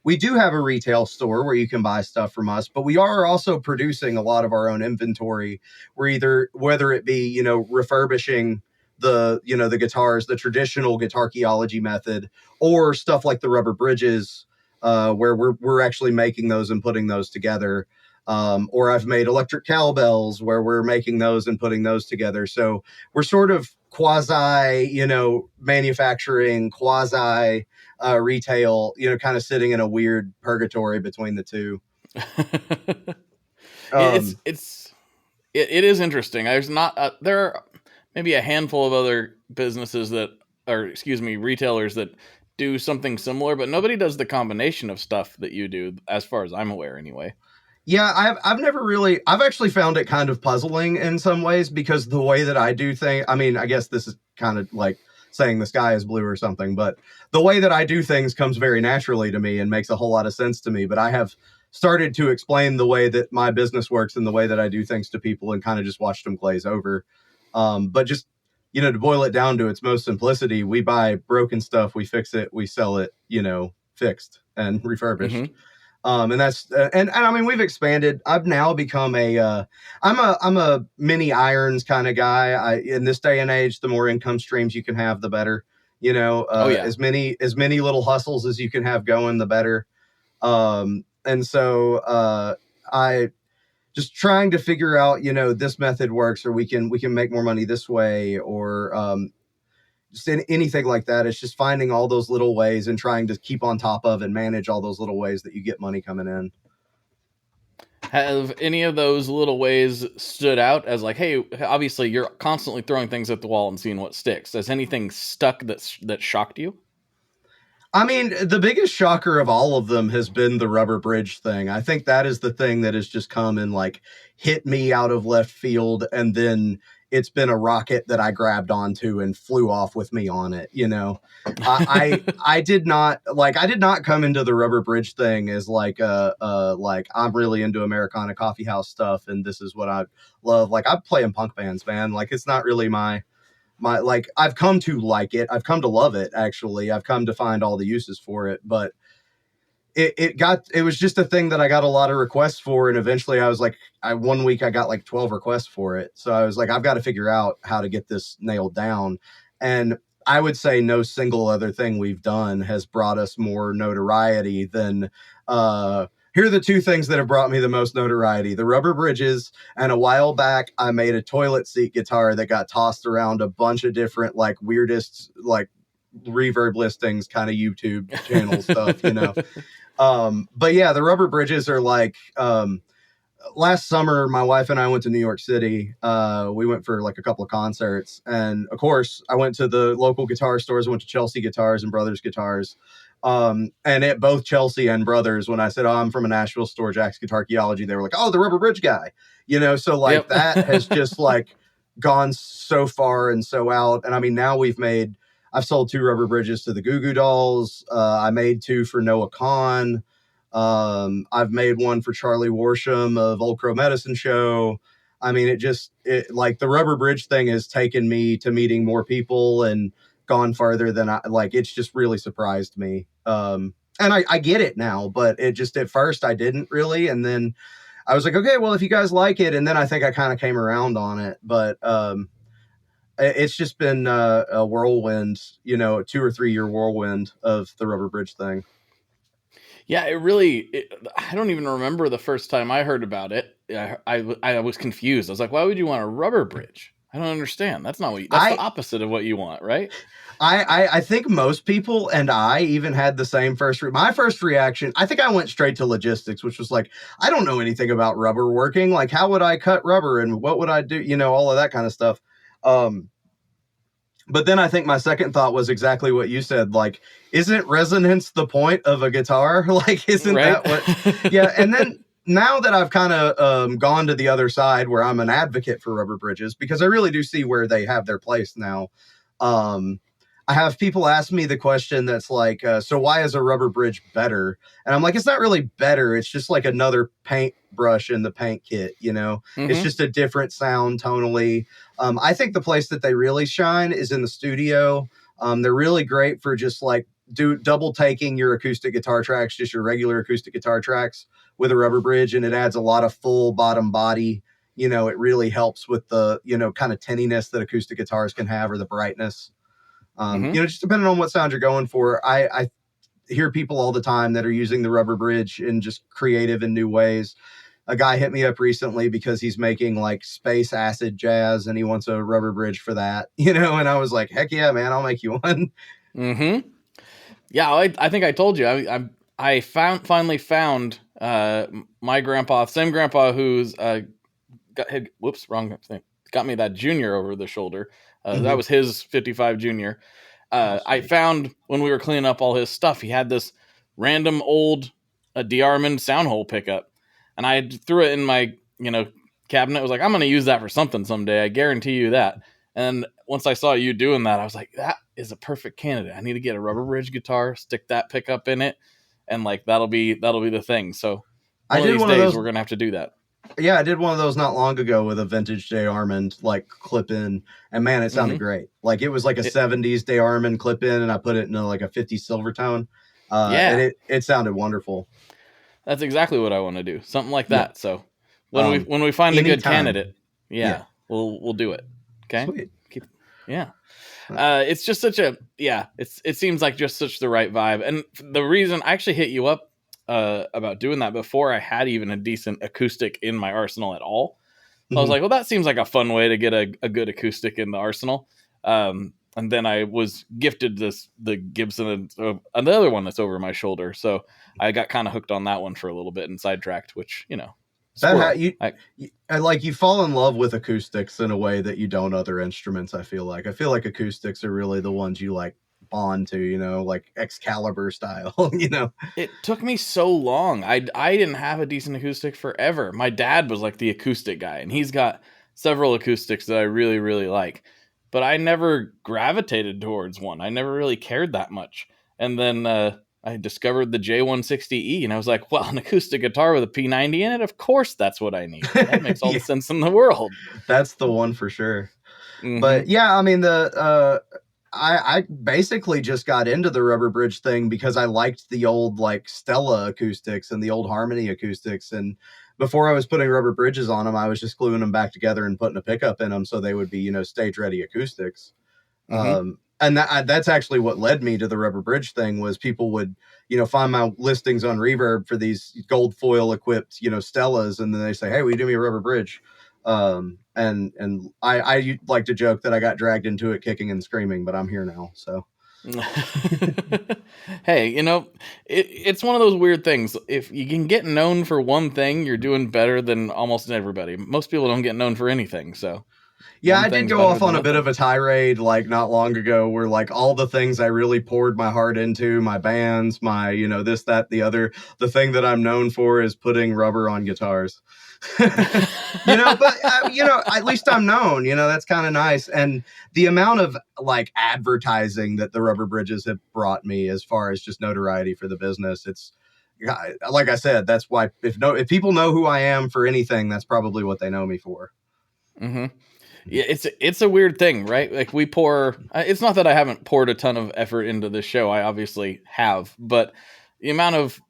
we do have a retail store where you can buy stuff from us, but we are also producing a lot of our own inventory. Whether it be, refurbishing the guitars, the traditional Guitarcheology method, or stuff like the rubber bridges, where we're actually making those and putting those together. Or I've made electric cowbells where we're making those and putting those together. So we're sort of quasi, manufacturing, quasi retail, kind of sitting in a weird purgatory between the two. It is interesting. There are maybe a handful of other businesses retailers that do something similar, but nobody does the combination of stuff that you do, as far as I'm aware anyway. Yeah, I've actually found it kind of puzzling in some ways, because the way that I do things, I mean, I guess this is kind of like saying the sky is blue or something, but the way that I do things comes very naturally to me and makes a whole lot of sense to me. But I have started to explain the way that my business works and the way that I do things to people, and kind of just watched them glaze over. But just, to boil it down to its most simplicity, we buy broken stuff, we fix it, we sell it, fixed and refurbished. And that's, and I mean, we've expanded. I've now become I'm a mini irons kind of guy. In this day and age, the more income streams you can have, the better, as many little hustles as you can have going, the better. And so, I just trying to figure out, this method works, or we can make more money this way, or, just anything like that. It's just finding all those little ways and trying to keep on top of and manage all those little ways that you get money coming in. Have any of those little ways stood out as like, hey, obviously you're constantly throwing things at the wall and seeing what sticks. Has anything stuck that shocked you? I mean, the biggest shocker of all of them has been the rubber bridge thing. I think that is the thing that has just come and like hit me out of left field, and then it's been a rocket that I grabbed onto and flew off with me on it. I did not come into the rubber bridge thing as like I'm really into Americana coffee house stuff, and this is what I love. Like, I play in punk bands, man. Like, it's not really my like, I've come to like it. I've come to love it. Actually, I've come to find all the uses for it, but it was just a thing that I got a lot of requests for. And eventually I was like, one week I got like 12 requests for it. So I was like, I've got to figure out how to get this nailed down. And I would say no single other thing we've done has brought us more notoriety than, here are the two things that have brought me the most notoriety: the rubber bridges, and a while back I made a toilet seat guitar that got tossed around a bunch of different like weirdest like reverb listings, kind of YouTube channel stuff, But yeah, the rubber bridges are like, last summer, my wife and I went to New York City. We went for like a couple of concerts, and of course I went to the local guitar stores. I went to Chelsea Guitars and Brothers Guitars. And at both Chelsea and Brothers, when I said, oh, I'm from a Nashville store, Jack's Guitarcheology, they were like, oh, the rubber bridge guy, so like, yep. That has just like gone so far and so out. And I mean, now I've sold 2 rubber bridges to the Goo Goo Dolls. I made 2 for Noah Kahan. I've made one for Charlie Worsham of Old Crow Medicine Show. I mean, it like the rubber bridge thing has taken me to meeting more people and gone farther than it's just really surprised me. And I get it now, but it just, at first I didn't really. And then I was like, okay, well, if you guys like it. And then I think I kind of came around on it, but, it's just been a whirlwind, 2 or 3 year whirlwind of the rubber bridge thing. Yeah, I don't even remember the first time I heard about it. I was confused. I was like, why would you want a rubber bridge? I don't understand. That's not that's the opposite of what you want, right? I think most people, and I even had the same my first reaction. I think I went straight to logistics, which was like, I don't know anything about rubber working. Like, how would I cut rubber and what would I do? All of that kind of stuff. But then I think my second thought was exactly what you said. Like, isn't resonance the point of a guitar? Like, isn't right? that what? Yeah. And then now that I've kind of gone to the other side where I'm an advocate for rubber bridges, because I really do see where they have their place now. I have people ask me the question that's like, so why is a rubber bridge better? And I'm like, it's not really better. It's just like another paint brush in the paint kit, Mm-hmm. It's just a different sound tonally. I think the place that they really shine is in the studio. They're really great for just like double taking your acoustic guitar tracks, just your regular acoustic guitar tracks with a rubber bridge. And it adds a lot of full bottom body. It really helps with the, kind of tinniness that acoustic guitars can have, or the brightness. Just depending on what sound you're going for. I hear people all the time that are using the rubber bridge in just creative and new ways. A guy hit me up recently because he's making like space acid jazz and he wants a rubber bridge for that, and I was like, heck yeah, man, I'll make you one. Mm-hmm. Yeah, I think I told you, I finally found my grandpa, same grandpa who's wrong thing, got me that Junior over the shoulder. That was his 55 Junior. I found when we were cleaning up all his stuff, he had this random old de-Armond sound hole pickup, and I threw it in my cabinet. I was like, I'm going to use that for something someday. I guarantee you that. And once I saw you doing that, I was like, that is a perfect candidate. I need to get a rubber bridge guitar, stick that pickup in it, and like that'll be the thing. So one of these days we're gonna have to do that. Yeah, I did one of those not long ago with a vintage de-Armond like clip in, and man, it sounded great. Like it was like a 70s de-Armond clip in, and I put it in like a 50s Silvertone. And it sounded wonderful. That's exactly what I want to do, something like that. Yeah. So when we find a good candidate, we'll do it. Okay. Sweet. It's just such it seems like just such the right vibe. And the reason I actually hit you up about doing that before I had even a decent acoustic in my arsenal at all. So I was like, well, that seems like a fun way to get a good acoustic in the arsenal. And then I was gifted the Gibson, another one that's over my shoulder. So I got kind of hooked on that one for a little bit and sidetracked, which, you fall in love with acoustics in a way that you don't other instruments. I feel like acoustics are really the ones you like bond to, like Excalibur style. It took me so long. I didn't have a decent acoustic forever. My dad was like the acoustic guy, and he's got several acoustics that I really, really like, but I never gravitated towards one. I never really cared that much. And then I discovered the J160E, and I was like, well, an acoustic guitar with a P90 in it, of course that's what I need. That makes all the sense in the world. That's the one for sure. But yeah, I mean, I basically just got into the rubber bridge thing because I liked the old like Stella acoustics and the old Harmony acoustics. And before I was putting rubber bridges on them, I was just gluing them back together and putting a pickup in them so they would be, stage ready acoustics. And that's actually what led me to the rubber bridge thing. Was people would, find my listings on Reverb for these gold foil equipped, Stellas. And then they say, hey, will you do me a rubber bridge? And I like to joke that I got dragged into it kicking and screaming, but I'm here now. So, hey, it's one of those weird things. If you can get known for one thing, you're doing better than almost everybody. Most people don't get known for anything. So Yeah, One I did thing's go better off on than a bit of nothing. a tirade like not long ago where like all the things I really poured my heart into, my bands, my, this, that, the other, the thing that I'm known for is putting rubber on guitars. But at least I'm known, that's kind of nice. And the amount of like advertising that the rubber bridges have brought me as far as just notoriety for the business, it's like I said, that's why if people know who I am for anything, that's probably what they know me for. Mm-hmm. Yeah, it's a weird thing, right? Like we pour. It's not that I haven't poured a ton of effort into this show. I obviously have, but the amount of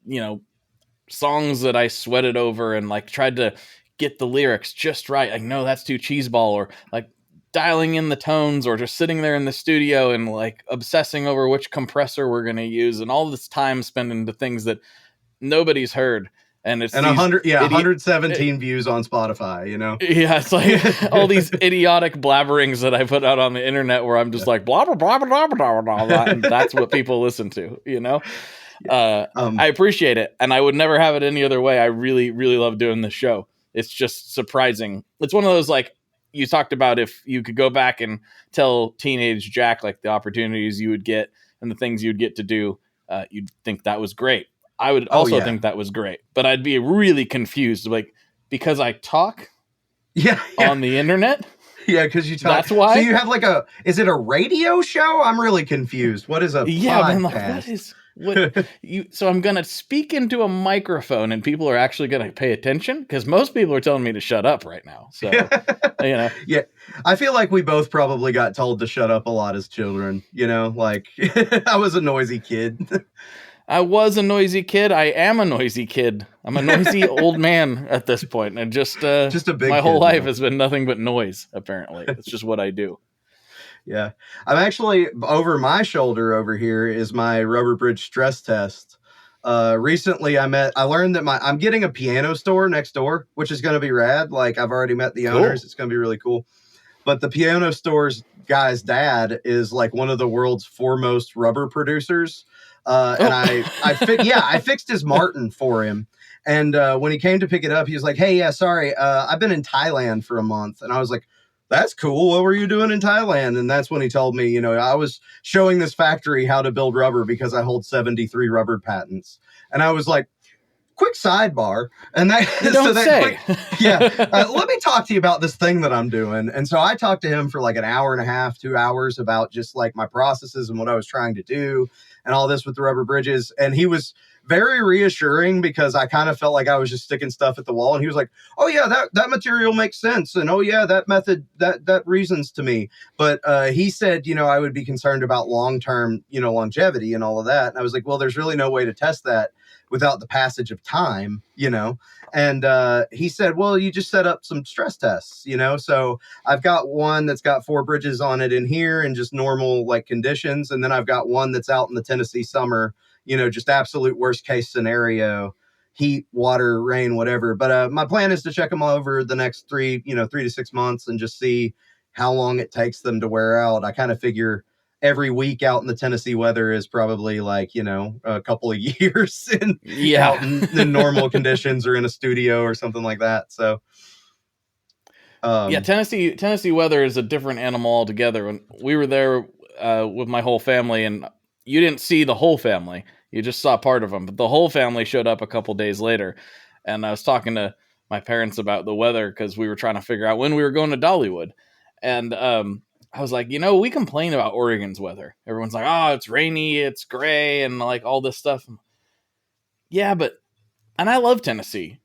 songs that I sweated over and like tried to get the lyrics just right. Like, no, that's too cheeseball, or like dialing in the tones, or just sitting there in the studio and like obsessing over which compressor we're going to use, and all this time spent into things that nobody's heard. And it's And 117 views on Spotify, Yeah, it's like all these idiotic blabberings that I put out on the internet where I'm just like blah blah blah blah blah blah blah, and that's what people listen to. I appreciate it, and I would never have it any other way. I really, really love doing this show. It's just surprising. It's one of those, like you talked about, if you could go back and tell teenage Jack like the opportunities you would get and the things you'd get to do, you'd think that was great. I would also think that was great, but I'd be really confused, like, because I talk on the internet. Yeah, because you talk. That's why. So you have like is it a radio show? I'm really confused. What is a podcast? So I'm gonna speak into a microphone and people are actually gonna pay attention, because most people are telling me to shut up right now. So Yeah, I feel like we both probably got told to shut up a lot as children. Like I was a noisy kid. I was a noisy kid. I am a noisy kid. I'm a noisy old man at this point, and just a big my whole life has been nothing but noise. Apparently, it's just what I do. Yeah, I'm actually over my shoulder over here is my rubber bridge stress test. Recently, I learned that I'm getting a piano store next door, which is going to be rad. Like I've already met the owners. It's going to be really cool. But the piano store's guy's dad is like one of the world's foremost rubber producers. And I fixed his Martin for him. And when he came to pick it up, he was like, "Hey, yeah, sorry. I've been in Thailand for a month." And I was like, "That's cool. What were you doing in Thailand?" And that's when he told me, I was showing this factory how to build rubber because I hold 73 rubber patents. And I was like, quick sidebar. And that, you don't say. Let me talk to you about this thing that I'm doing. And so I talked to him for like an hour and a half, 2 hours about just like my processes and what I was trying to do and all this with the rubber bridges. And he was very reassuring because I kind of felt like I was just sticking stuff at the wall. And he was like, "Oh yeah, that material makes sense. And oh yeah, that method, that reasons to me." But he said, I would be concerned about long-term, longevity and all of that. And I was like, well, there's really no way to test that without the passage of time, and he said, well, you just set up some stress tests, so I've got one that's got 4 bridges on it in here and just normal like conditions. And then I've got one that's out in the Tennessee summer, just absolute worst case scenario, heat, water, rain, whatever. But my plan is to check them over the next 3 to 6 months and just see how long it takes them to wear out. I kind of figure every week out in the Tennessee weather is probably like, a couple of years out in normal conditions or in a studio or something like that. So, Tennessee weather is a different animal altogether. When we were there with my whole family, and you didn't see the whole family, you just saw part of them, but the whole family showed up a couple days later. And I was talking to my parents about the weather because we were trying to figure out when we were going to Dollywood. And, I was like, we complain about Oregon's weather. Everyone's like, oh, it's rainy, it's gray, and like all this stuff. Yeah, and I love Tennessee.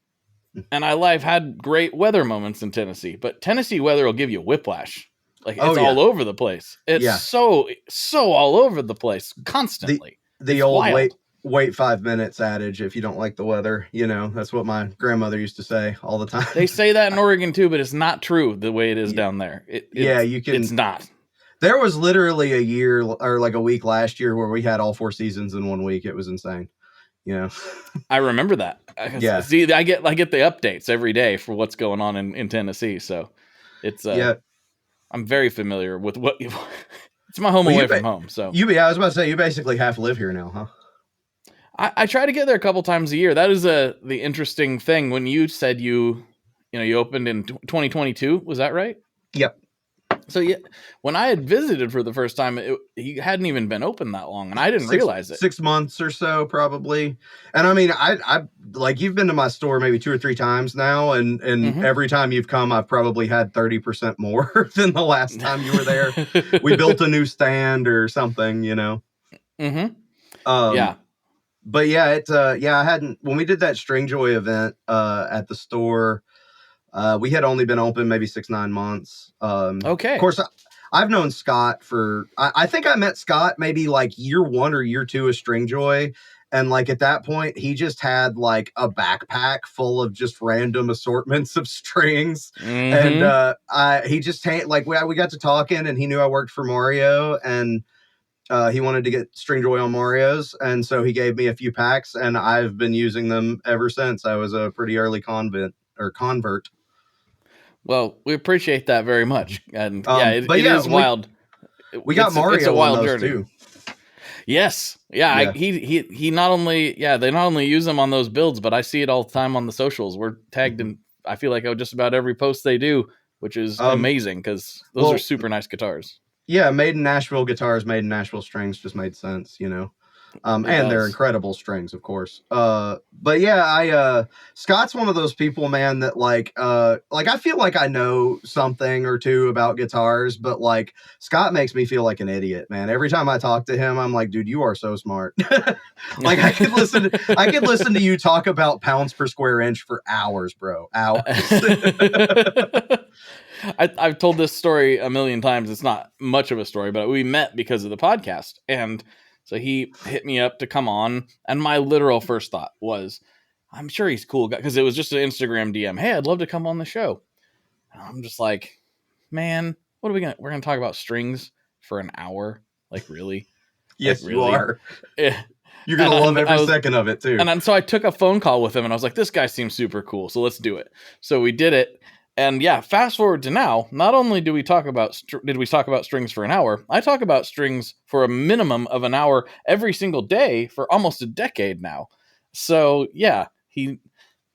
And I've had great weather moments in Tennessee, but Tennessee weather will give you whiplash. Like it's all over the place. It's so all over the place constantly. The old wild. Wait 5 minutes adage if you don't like the weather. That's what my grandmother used to say all the time. They say that in Oregon too, but it's not true the way it is down there. It's not. There was literally a year or like a week last year where we had all 4 seasons in 1 week. It was insane. I remember that. Yeah. See, I get the updates every day for what's going on in Tennessee. So it's I'm very familiar with what it's my home away from home. So I was about to say you basically half live here now, huh? I try to get there a couple times a year. That is the interesting thing. When you said you opened in 2022, was that right? Yep. So yeah, when I had visited for the first time, he hadn't even been open that long, and I didn't realize it. 6 months or so, probably. And I mean, I like, you've been to my store maybe 2 or 3 times now, and every time you've come, I've probably had 30% more than the last time you were there. We built a new stand or something, you know. Yeah. But yeah, I hadn't, when we did that Stringjoy event at the store, we had only been open maybe 6-9 months. Okay. Of course, I've known Scott for, I think I met Scott maybe like year 1 or year 2 of Stringjoy. And like at that point, he just had like a backpack full of just random assortments of strings. And he just like, we got to talking, and he knew I worked for Mario, and he wanted to get Stringjoy on Mario's, and so he gave me a few packs, and I've been using them ever since. I was a pretty early convert. Well, we appreciate that very much, and it is wild. We got Mario it's a wild on those journey too. Yes, yeah. He not only they not only use them on those builds, but I see it all the time on the socials. We're tagged in, I feel like, just about every post they do, which is amazing, because those are super nice guitars. Yeah, made in Nashville guitars, made in Nashville strings just made sense, you know. And they're incredible strings, of course. But yeah, Scott's one of those people, man, that like I feel like I know something or two about guitars, but like Scott makes me feel like an idiot, man. Every time I talk to him, I'm like, dude, you are so smart. Like I could listen to you talk about pounds per square inch for hours, bro. Hours. I've told this story a million times. It's not much of a story, but we met because of the podcast, and so he hit me up to come on, and my literal first thought was, I'm sure he's a cool guy, because it was just an Instagram DM. Hey, I'd love to come on the show. And I'm just like, man, what are we're gonna talk about strings for an hour? Like, really? Yes, like, really? You are. Yeah. You're gonna love every second of it too. And so I took a phone call with him, and I was like, this guy seems super cool, so let's do it. So we did it. And yeah, fast forward to now, not only did we talk about strings for an hour, I talk about strings for a minimum of an hour every single day for almost a decade now. So yeah, he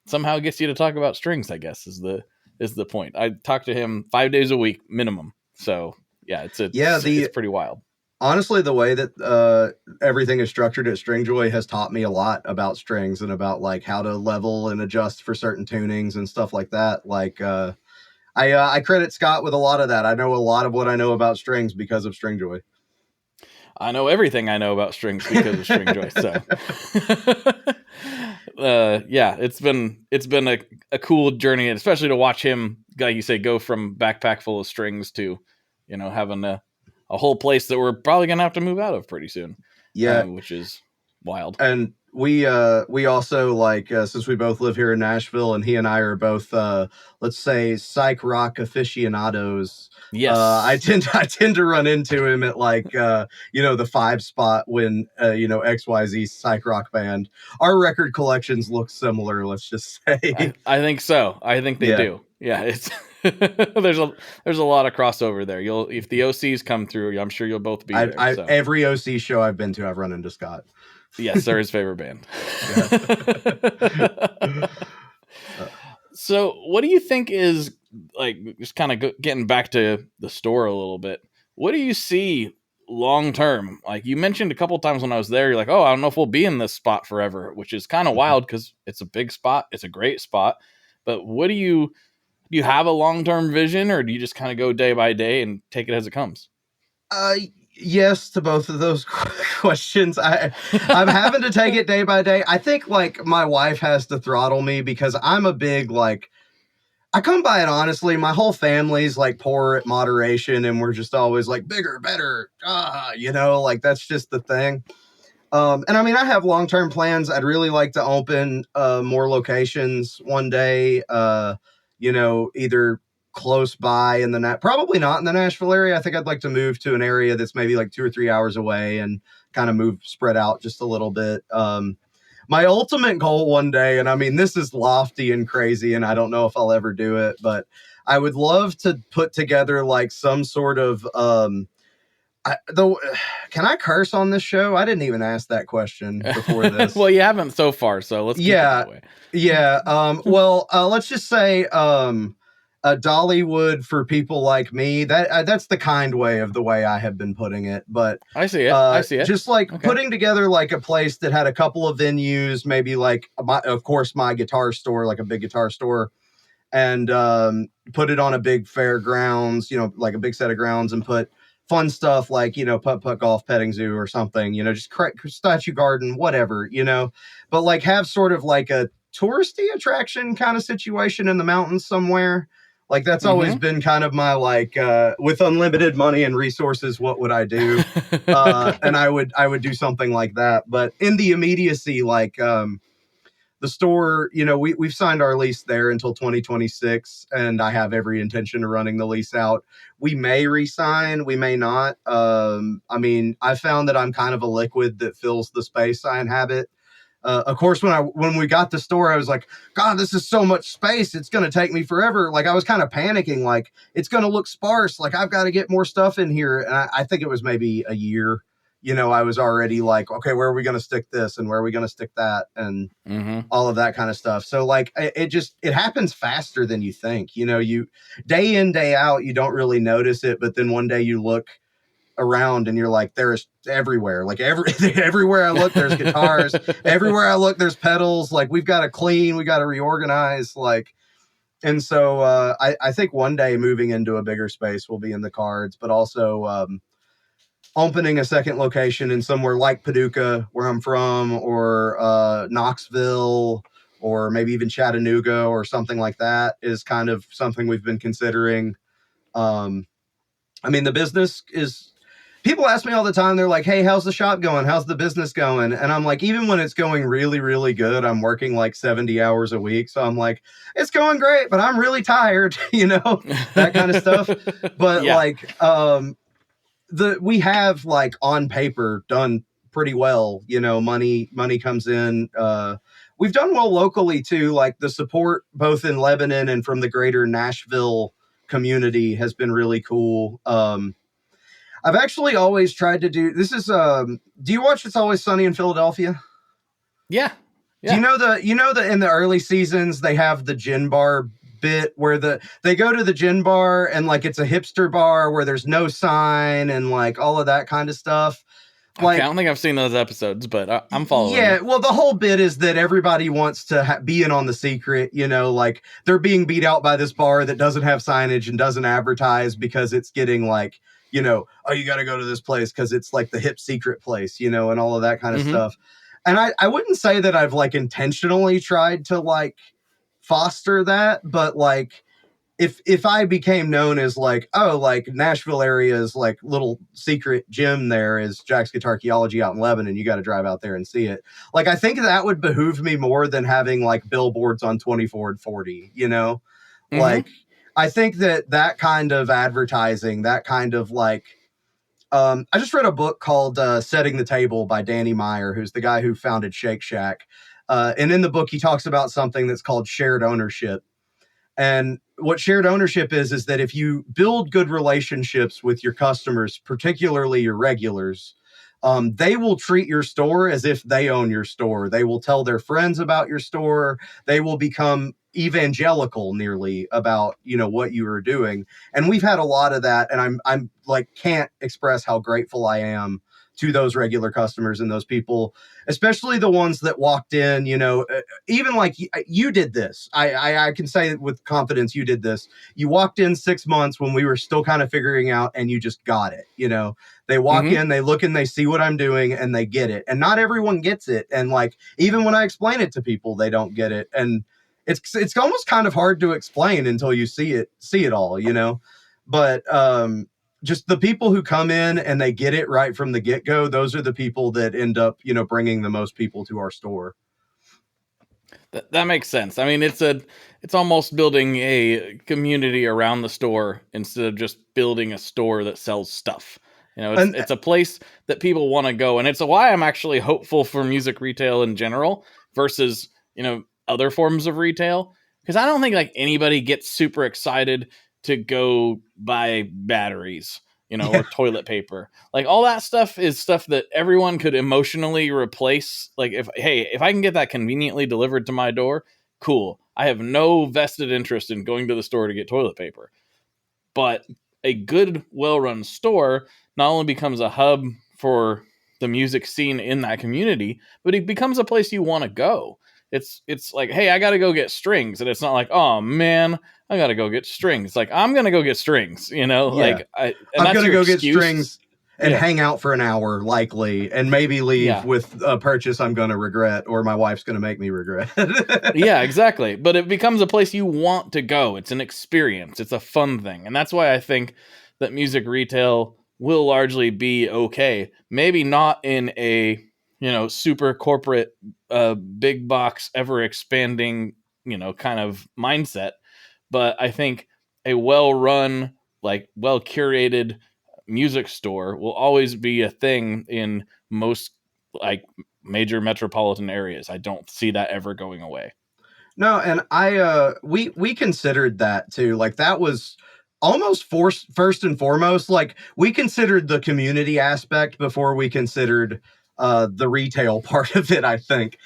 somehow gets you to talk about strings, I guess, is the point. I talk to him 5 days a week minimum. So yeah, it's pretty wild. Honestly, the way that everything is structured at Stringjoy has taught me a lot about strings and about like how to level and adjust for certain tunings and stuff like that. Like I credit Scott with a lot of that. I know a lot of what I know about strings because of Stringjoy. I know everything I know about strings because of Stringjoy. So yeah, it's been a cool journey, especially to watch him, like you say, go from backpack full of strings to, you know, having a whole place that we're probably gonna have to move out of pretty soon. Yeah, which is wild. And we also, like, since we both live here in Nashville, and he and I are both let's say psych rock aficionados. Yes, I tend to run into him at like the 5 spot when XYZ psych rock band. Our record collections look similar. Let's just say. I think so. I think they do. Yeah, it's. there's a lot of crossover there. If the OCs come through, I'm sure you'll both be there. So. Every OC show I've been to, I've run into Scott. Yes, they're his favorite band. So what do you think is, like, just kind of getting back to the store a little bit, what do you see long term? Like, you mentioned a couple of times when I was there, you're like, oh, I don't know if we'll be in this spot forever, which is kind of wild because it's a big spot. It's a great spot. But what do you have a long-term vision, or do you just kind of go day by day and take it as it comes? Yes to both of those questions. I'm having to take it day by day. I think like my wife has to throttle me because I'm a big, like, I come by it honestly. My whole family's like poor at moderation, and we're just always like bigger, better. Like that's just the thing. And I mean, I have long-term plans. I'd really like to open more locations one day. Either close by in probably not in the Nashville area. I think I'd like to move to an area that's maybe like 2 or 3 hours away and kind of spread out just a little bit. My ultimate goal one day, and I mean, this is lofty and crazy, and I don't know if I'll ever do it, but I would love to put together like some sort of, can I curse on this show? I didn't even ask that question before this. Well, you haven't so far, so let's keep it that way. Yeah. Well, let's just say, a Dollywood for people like me. That's the kind way of the way I have been putting it. But I see it. I see it. Just like Okay. putting together like a place that had a couple of venues, maybe like of course my guitar store, like a big guitar store, and put it on a big fairgrounds, like a big set of grounds, and put fun stuff like, putt golf, petting zoo or something, just statue garden, whatever, but like have sort of like a touristy attraction kind of situation in the mountains somewhere. Like that's always been kind of my like with unlimited money and resources, what would I do? And I would do something like that. But in the immediacy, like the store, we've signed our lease there until 2026, and I have every intention of running the lease out. We may re-sign, we may not. I mean, I found that I'm kind of a liquid that fills the space I inhabit. Of course, when we got the store, I was like, God, this is so much space. It's going to take me forever. Like I was kind of panicking, like it's going to look sparse. Like I've got to get more stuff in here. And I think it was maybe a year, I was already like, okay, where are we going to stick this? And where are we going to stick that? And all of that kind of stuff. So like, it happens faster than you think, you day in, day out, you don't really notice it. But then one day you look around and you're like, there's everywhere, like everywhere I look, there's guitars. Everywhere I look, there's pedals. Like we've got to clean, we got to reorganize. Like, and so I think one day moving into a bigger space will be in the cards, but also opening a second location in somewhere like Paducah, where I'm from, or Knoxville, or maybe even Chattanooga or something like that is kind of something we've been considering. I mean, the business is, people ask me all the time, they're like, hey, how's the shop going? How's the business going? And I'm like, even when it's going really, really good, I'm working like 70 hours a week. So I'm like, it's going great, but I'm really tired, that kind of stuff. But like, we have like on paper done pretty well, money comes in. We've done well locally too. Like the support both in Lebanon and from the greater Nashville community has been really cool. I've actually always tried to do, this is, do you watch It's Always Sunny in Philadelphia? Yeah. Do you know that in the early seasons, they have the gin bar bit where they go to the gin bar and like, it's a hipster bar where there's no sign and like all of that kind of stuff. Like, okay, I don't think I've seen those episodes, but I'm following. Yeah, well, the whole bit is that everybody wants to be in on the secret, like they're being beat out by this bar that doesn't have signage and doesn't advertise because it's getting like, oh, you got to go to this place because it's like the hip secret place, and all of that kind of stuff. And I wouldn't say that I've like intentionally tried to like foster that, but like if I became known as like, oh, like Nashville area's like little secret gym there is Jack's Guitarcheology out in Lebanon, you got to drive out there and see it. Like, I think that would behoove me more than having like billboards on 24 and 40, like, I think that kind of advertising, that kind of like, I just read a book called Setting the Table by Danny Meyer, who's the guy who founded Shake Shack. And in the book, he talks about something that's called shared ownership. And what shared ownership is that if you build good relationships with your customers, particularly your regulars, they will treat your store as if they own your store. They will tell their friends about your store. They will become evangelical nearly about, what you are doing. And we've had a lot of that. And I'm like, can't express how grateful I am to those regular customers and those people, especially the ones that walked in, even like you did this. I can say with confidence, you did this. You walked in 6 months when we were still kind of figuring out and you just got it. They walk in, they look and they see what I'm doing and they get it. And not everyone gets it. And like, even when I explain it to people, they don't get it. And it's almost kind of hard to explain until you see it all, but, just the people who come in and they get it right from the get-go, those are the people that end up, bringing the most people to our store. That makes sense. I mean, it's almost building a community around the store instead of just building a store that sells stuff. It's a place that people want to go. And it's why I'm actually hopeful for music retail in general versus, other forms of retail. Because I don't think like anybody gets super excited to go buy batteries, or toilet paper. Like all that stuff is stuff that everyone could emotionally replace. Like if I can get that conveniently delivered to my door, cool. I have no vested interest in going to the store to get toilet paper. But a good, well-run store not only becomes a hub for the music scene in that community, but it becomes a place you want to go. It's like, hey, I got to go get strings. And it's not like, oh, man, I got to go get strings. It's like, I'm going to go get strings, Yeah. Like, I'm going to go get strings and hang out for an hour, likely, and maybe leave with a purchase I'm going to regret, or my wife's going to make me regret. Yeah, exactly. But it becomes a place you want to go. It's an experience. It's a fun thing. And that's why I think that music retail will largely be okay. Maybe not in a, super corporate, big box, ever expanding, kind of mindset. But I think a well-run, like well-curated music store will always be a thing in most like major metropolitan areas. I don't see that ever going away. No, and we considered that too. Like that was almost first and foremost. Like we considered the community aspect before we considered the retail part of it, I think.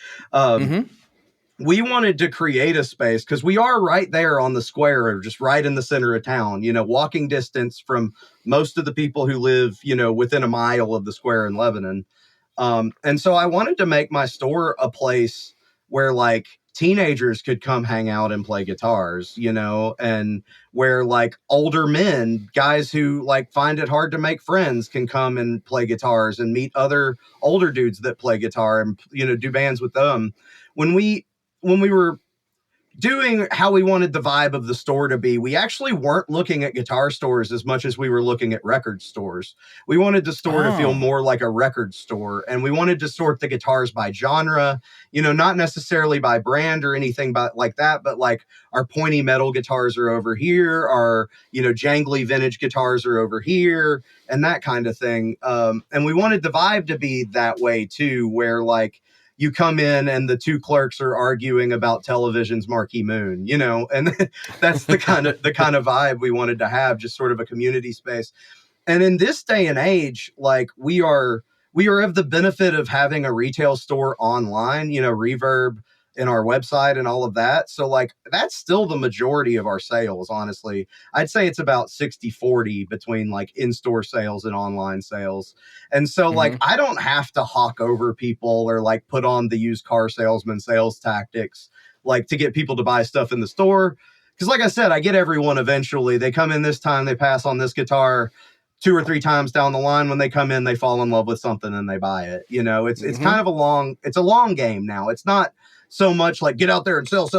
We wanted to create a space because we are right there on the square, just right in the center of town, walking distance from most of the people who live, within a mile of the square in Lebanon. And so I wanted to make my store a place where like teenagers could come hang out and play guitars, and where like older men, guys who like find it hard to make friends, can come and play guitars and meet other older dudes that play guitar and, do bands with them. When we were doing how we wanted the vibe of the store to be, we actually weren't looking at guitar stores as much as we were looking at record stores. We wanted the store to feel more like a record store, and we wanted to sort the guitars by genre, not necessarily by brand or anything like that, but like our pointy metal guitars are over here, our, jangly vintage guitars are over here, and that kind of thing. And we wanted the vibe to be that way too, where like, you come in and the two clerks are arguing about television's Marquee Moon, and that's the kind of vibe we wanted to have, just sort of a community space. And in this day and age, like we are of the benefit of having a retail store online, Reverb in our website and all of that. So like, that's still the majority of our sales. Honestly, I'd say it's about 60-40 between like in-store sales and online sales. And so like, I don't have to hawk over people or like put on the used car salesman sales tactics, like to get people to buy stuff in the store. Cause like I said, I get everyone eventually. They come in this time, they pass on this guitar 2 or 3 times down the line. When they come in, they fall in love with something and they buy it. It's kind of a long game now. It's not so much like get out there and sell.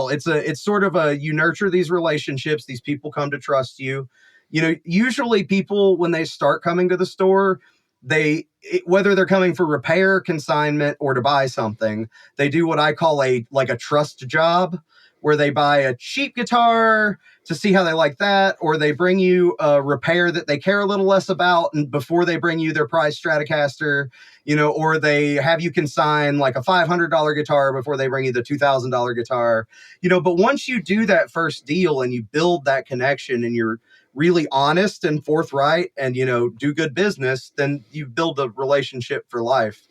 It's sort of you nurture these relationships. These people come to trust you. Usually people, when they start coming to the store, whether they're coming for repair, consignment, or to buy something, they do what I call a trust job, where they buy a cheap guitar to see how they like that, or they bring you a repair that they care a little less about, and before they bring you their price Stratocaster, or they have you consign like a $500 guitar before they bring you the $2,000 guitar, but once you do that first deal and you build that connection and you're really honest and forthright and, do good business, then you build a relationship for life.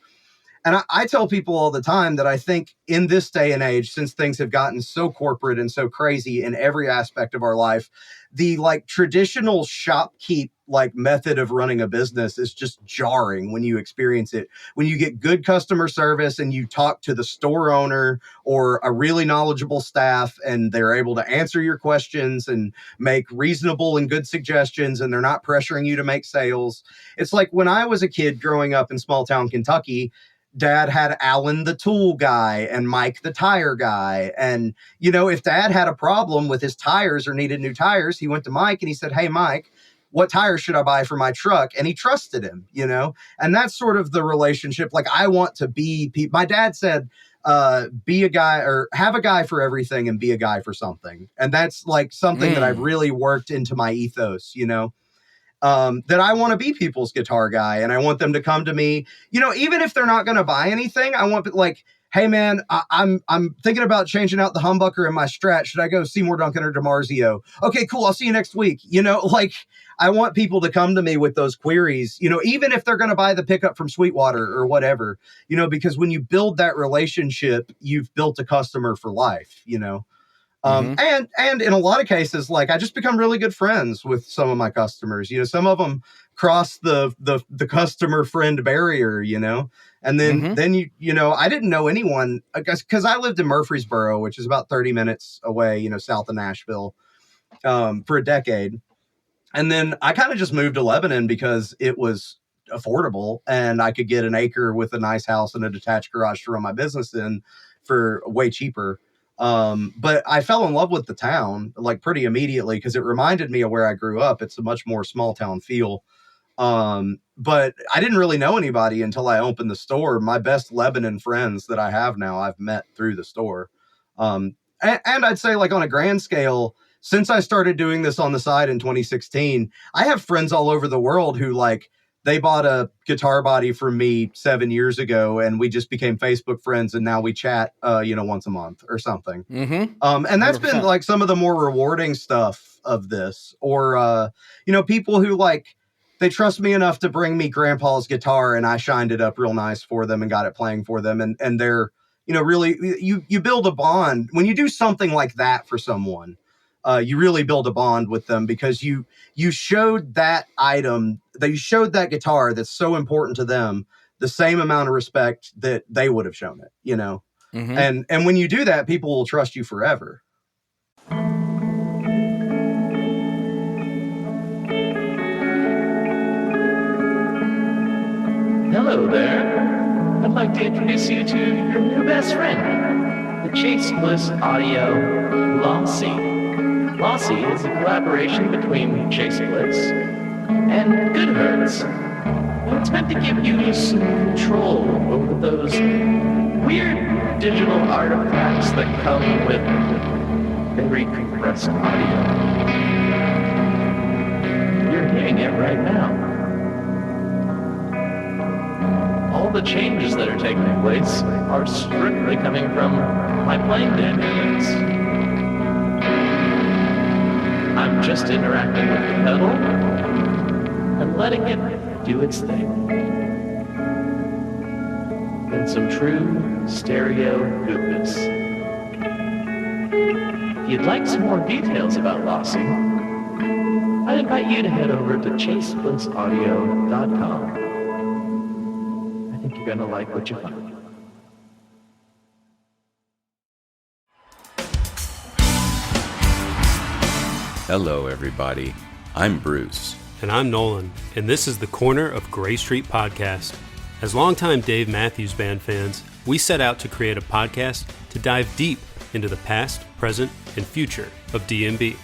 And I tell people all the time that I think in this day and age, since things have gotten so corporate and so crazy in every aspect of our life, the like traditional shopkeep like method of running a business is just jarring when you experience it. When you get good customer service and you talk to the store owner or a really knowledgeable staff and they're able to answer your questions and make reasonable and good suggestions, and they're not pressuring you to make sales. It's like when I was a kid growing up in small town Kentucky, Dad had Alan the tool guy and Mike the tire guy. And, if Dad had a problem with his tires or needed new tires, he went to Mike and he said, "Hey, Mike, what tires should I buy for my truck?" And he trusted him, and that's sort of the relationship. Like I want to be, my dad said, be a guy, or have a guy for everything and be a guy for something. And that's like something that I've really worked into my ethos, that I want to be people's guitar guy, and I want them to come to me, even if they're not going to buy anything. I want like, "Hey man, I'm thinking about changing out the humbucker in my Strat. Should I go Seymour Duncan or DiMarzio? Okay, cool. I'll see you next week." Like I want people to come to me with those queries, even if they're going to buy the pickup from Sweetwater or whatever, because when you build that relationship, you've built a customer for life, And in a lot of cases, like I just become really good friends with some of my customers. You know, some of them cross the customer friend barrier, you know, and then you know, I didn't know anyone, I guess, because I lived in Murfreesboro, which is about 30 minutes away, you know, south of Nashville, for a decade. And then I kind of just moved to Lebanon because it was affordable and I could get an acre with a nice house and a detached garage to run my business in for way cheaper. But I fell in love with the town like pretty immediately because it reminded me of where I grew up. It's a much more small town feel. But I didn't really know anybody until I opened the store. My best Lebanon friends that I have now, I've met through the store. And I'd say like on a grand scale, since I started doing this on the side in 2016, I have friends all over the world who like, they bought a guitar body from me 7 years ago and we just became Facebook friends. And now we chat, you know, once a month or something. And that's 100%. Been like some of the more rewarding stuff of this, or, you know, people who like, they trust me enough to bring me grandpa's guitar and I shined it up real nice for them and got it playing for them. And they're, you know, really, you build a bond when you do something like that for someone. You really build a bond with them because you showed that item, that you showed that guitar that's so important to them the same amount of respect that they would have shown it, you know. And when you do that, people will trust you forever. Hello there. I'd like to introduce you to your new best friend, the Chase Bliss Audio Lossy. Lossy is a collaboration between Chase Bliss and Good Hertz. And it's meant to give you some control over those weird digital artifacts that come with very compressed audio. You're hearing it right now. All the changes that are taking place are strictly coming from my playing dynamics. I'm just interacting with the pedal and letting it do its thing. In some true stereo goodness. If you'd like some more details about Lossy, I'd invite you to head over to chaseblintsaudio.com. I think you're gonna like what you find. Hello, everybody. I'm Bruce. And I'm Nolan, and this is the Corner of Gray Street podcast. As longtime Dave Matthews Band fans, we set out to create a podcast to dive deep into the past, present, and future of DMB.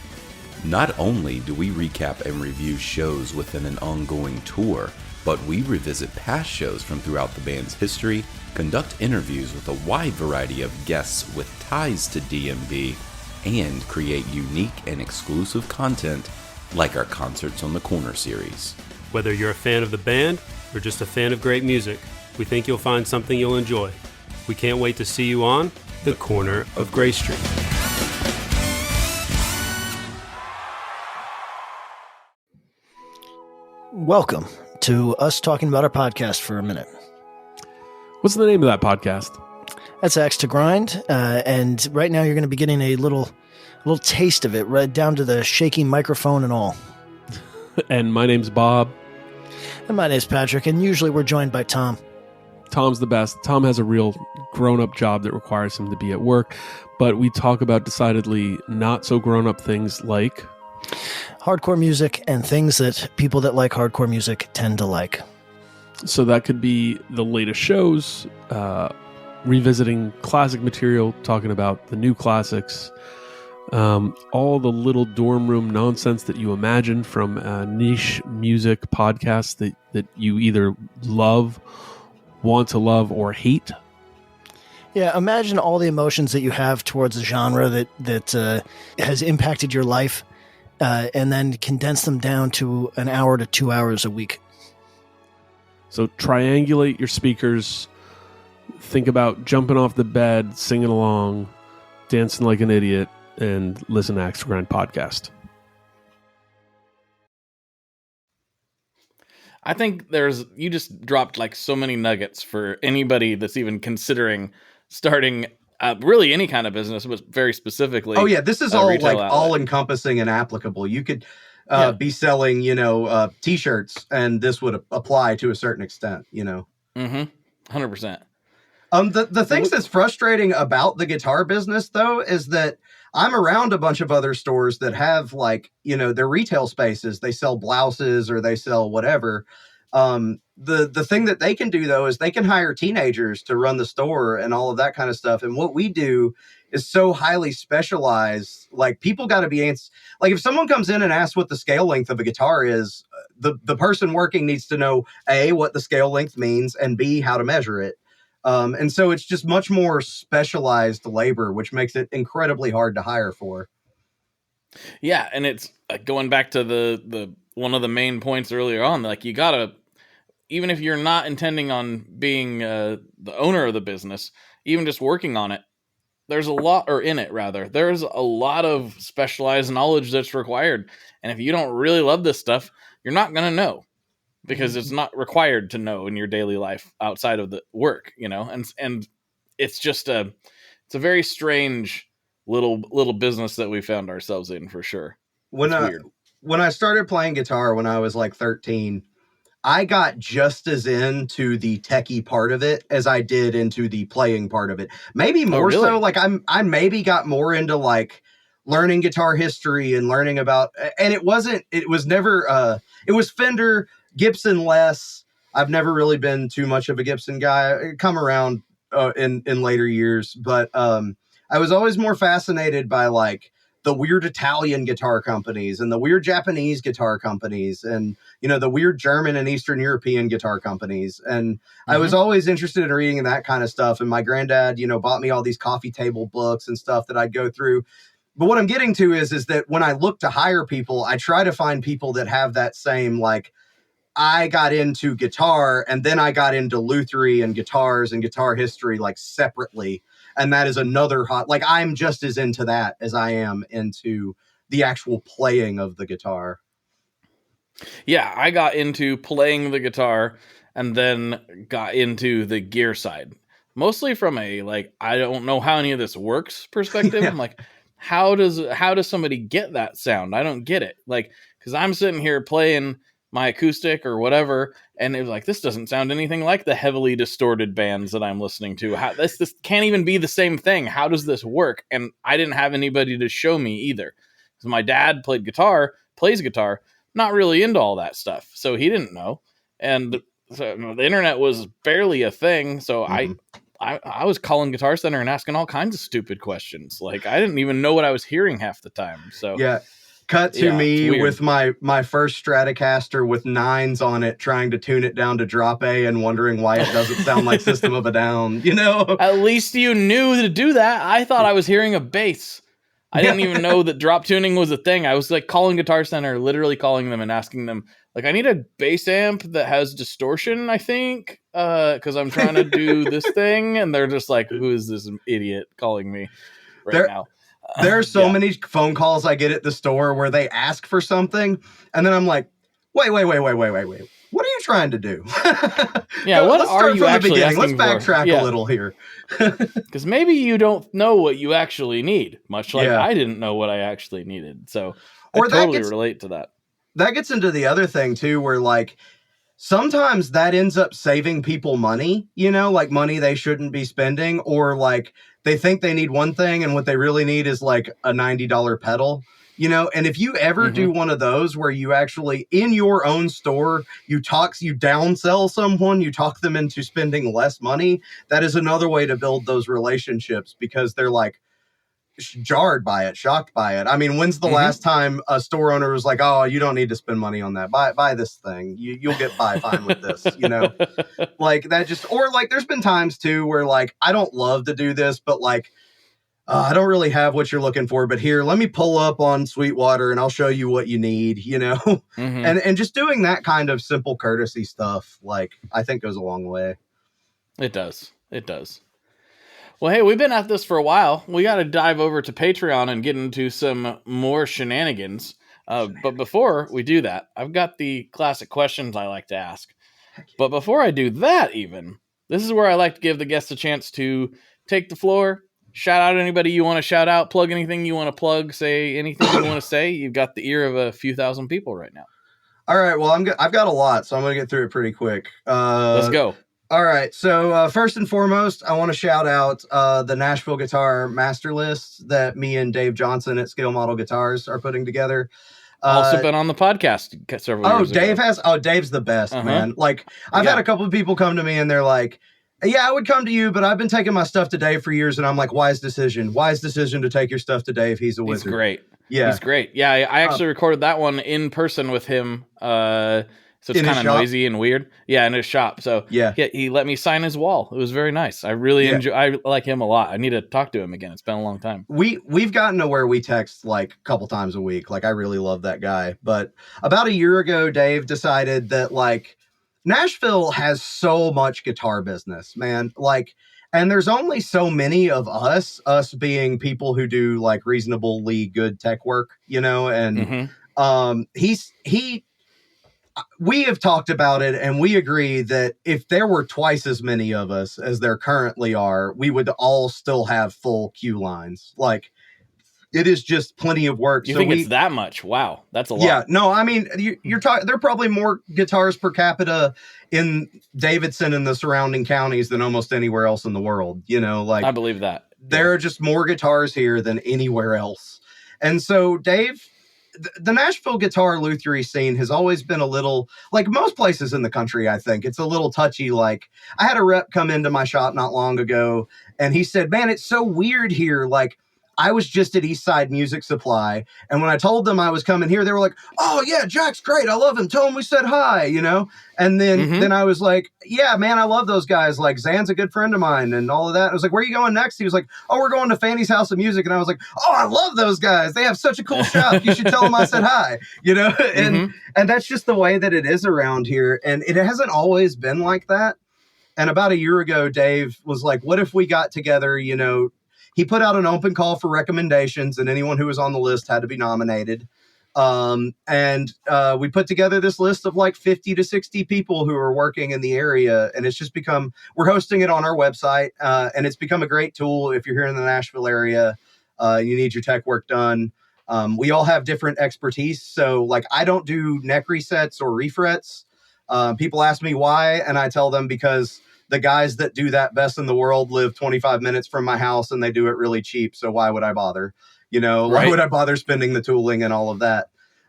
Not only do we recap and review shows within an ongoing tour, but we revisit past shows from throughout the band's history, conduct interviews with a wide variety of guests with ties to DMB, and create unique and exclusive content like our Concerts on the Corner series. Whether you're a fan of the band or just a fan of great music, we think you'll find something you'll enjoy. We can't wait to see you on the Corner of Gray Street. Welcome to us talking about our podcast for a minute. What's the name of that podcast? That's Axe to Grind, and right now you're going to be getting a little taste of it, right down to the shaky microphone and all. And my name's Bob. And my name's Patrick, and usually we're joined by Tom. Tom's the best. Tom has a real grown-up job that requires him to be at work, but we talk about decidedly not so grown-up things like hardcore music and things that people that like hardcore music tend to like. So that could be the latest shows, revisiting classic material, talking about the new classics, all the little dorm room nonsense that you imagine from niche music podcasts that you either love, want to love, or hate. Yeah, imagine all the emotions that you have towards a genre that has impacted your life, and then condense them down to an hour to 2 hours a week. So triangulate your speakers, think about jumping off the bed, singing along, dancing like an idiot, and listen to Axe to Grind podcast. I think you just dropped like so many nuggets for anybody that's even considering starting Really any kind of business, but very specifically. Oh yeah, this is a all retail like outlet. all encompassing and applicable. You could Yeah. be selling, t-shirts, and this would apply to a certain extent, 100%. The things that's frustrating about the guitar business, though, is that I'm around a bunch of other stores that have, like, their retail spaces. They sell blouses or they sell whatever. The thing that they can do, though, is they can hire teenagers to run the store and all of that kind of stuff. And what we do is so highly specialized. Like, people got to be like, if someone comes in and asks what the scale length of a guitar is, the person working needs to know A, what the scale length means, and B, how to measure it. And so it's just much more specialized labor, which makes it incredibly hard to hire for. Yeah, and it's going back to the one of the main points earlier on, like, you gotta, even if you're not intending on being the owner of the business, even just working on it, there's a lot, or in it rather, there's a lot of specialized knowledge that's required. And if you don't really love this stuff, you're not gonna know, because it's not required to know in your daily life outside of the work, and it's just it's a very strange little business that we found ourselves in, for sure. When I started playing guitar when I was like 13, I got just as into the techie part of it as I did into the playing part of it. Maybe more really? so. Like, I maybe got more into like learning guitar history and learning about, and it was never, it was Fender, Gibson less. I've never really been too much of a Gibson guy. I come around in later years, but I was always more fascinated by like the weird Italian guitar companies and the weird Japanese guitar companies and, the weird German and Eastern European guitar companies. And I was always interested in reading that kind of stuff. And my granddad, bought me all these coffee table books and stuff that I'd go through. But what I'm getting to is that when I look to hire people, I try to find people that have that same, like, I got into guitar and then I got into lutherie and guitars and guitar history, like, separately. And that is another like, I'm just as into that as I am into the actual playing of the guitar. Yeah, I got into playing the guitar and then got into the gear side. Mostly from a, like, I don't know how any of this works perspective. Yeah. I'm like, how does somebody get that sound? I don't get it. Like, because I'm sitting here playing my acoustic or whatever, and it was like, this doesn't sound anything like the heavily distorted bands that I'm listening to. How this can't even be the same thing. How does this work? And I didn't have anybody to show me either. Because my dad plays guitar, not really into all that stuff, so he didn't know. And so the internet was barely a thing, so I was calling Guitar Center and asking all kinds of stupid questions. Like, I didn't even know what I was hearing half the time. So yeah. Cut to me with my first Stratocaster with 9s on it, trying to tune it down to drop A and wondering why it doesn't sound like System of a Down, At least you knew to do that. I thought I was hearing a bass. I didn't even know that drop tuning was a thing. I was like calling Guitar Center, literally calling them and asking them, like, I need a bass amp that has distortion, I think, because I'm trying to do this thing. And they're just like, who is this idiot calling me now? There are so many phone calls I get at the store where they ask for something, and then I'm like, wait. What are you trying to do? Yeah, what are you actually asking Let's for? backtrack a little here. Because maybe you don't know what you actually need, much like I didn't know what I actually needed. So I totally relate to that. That gets into the other thing, too, where, like, sometimes that ends up saving people money, like money they shouldn't be spending, or like they think they need one thing and what they really need is like a $90 pedal, and if you ever do one of those where you actually in your own store, you downsell someone, you talk them into spending less money, that is another way to build those relationships, because they're like jarred by it, shocked by it. I mean, when's the last time a store owner was like, oh, you don't need to spend money on that, buy this thing, you'll get by fine with this, like that. Just, or like, there's been times too where, like, I don't love to do this, but like, I don't really have what you're looking for, but here, let me pull up on Sweetwater and I'll show you what you need, and just doing that kind of simple courtesy stuff, like, I think goes a long way. It does. Well, hey, we've been at this for a while. We got to dive over to Patreon and get into some more shenanigans. But before we do that, I've got the classic questions I like to ask. But before I do that, even, this is where I like to give the guests a chance to take the floor, shout out anybody you want to shout out, plug anything you want to plug, say anything you want to say. You've got the ear of a few thousand people right now. All right. Well, I've got a lot, so I'm going to get through it pretty quick. Let's go. All right. So first and foremost, I want to shout out the Nashville Guitar Master List that me and Dave Johnson at Scale Model Guitars are putting together. Also been on the podcast several years ago. Dave's the best, man. Like, I've had a couple of people come to me and they're like, yeah, I would come to you, but I've been taking my stuff to Dave for years. And I'm like, wise decision to take your stuff to Dave. He's a wizard. He's great. Yeah. He's great. Yeah. I actually recorded that one in person with him. So it's kind of noisy and weird. Yeah, in his shop. So yeah, he let me sign his wall. It was very nice. I really enjoy. I like him a lot. I need to talk to him again. It's been a long time. We've gotten to where we text like a couple times a week. Like, I really love that guy. But about a year ago, Dave decided that like Nashville has so much guitar business, man. Like, and there's only so many of us being people who do like reasonably good tech work, you know. And we have talked about it, and we agree that if there were twice as many of us as there currently are, we would all still have full queue lines. Like, it is just plenty of work. You think it's that much? Wow, that's a lot. Yeah, no, I mean, you're talking. There are probably more guitars per capita in Davidson and the surrounding counties than almost anywhere else in the world. You know, like, I believe that there are just more guitars here than anywhere else. And so, Dave, the Nashville guitar lutherie scene has always been a little, like most places in the country, I think it's a little touchy. Like, I had a rep come into my shop not long ago and he said, man, it's so weird here. Like, I was just at Eastside Music Supply, and when I told them I was coming here, they were like, oh yeah, Jack's great. I love him. Tell him we said hi, you know? And then I was like, yeah, man, I love those guys. Like, Zan's a good friend of mine and all of that. I was like, where are you going next? He was like, oh, we're going to Fanny's House of Music. And I was like, oh, I love those guys. They have such a cool shop. You should tell them I said hi, you know? And that's just the way that it is around here. And it hasn't always been like that. And about a year ago, Dave was like, what if we got together, you know? He put out an open call for recommendations, and anyone who was on the list had to be nominated. And we put together this list of like 50 to 60 people who are working in the area. And it's just become, we're hosting it on our website. And it's become a great tool. If you're here in the Nashville area, you need your tech work done. We all have different expertise. So like, I don't do neck resets or refrets. People ask me why, and I tell them because the guys that do that best in the world live 25 minutes from my house and they do it really cheap. So why would I bother? You know, why would I bother spending the tooling and all of that?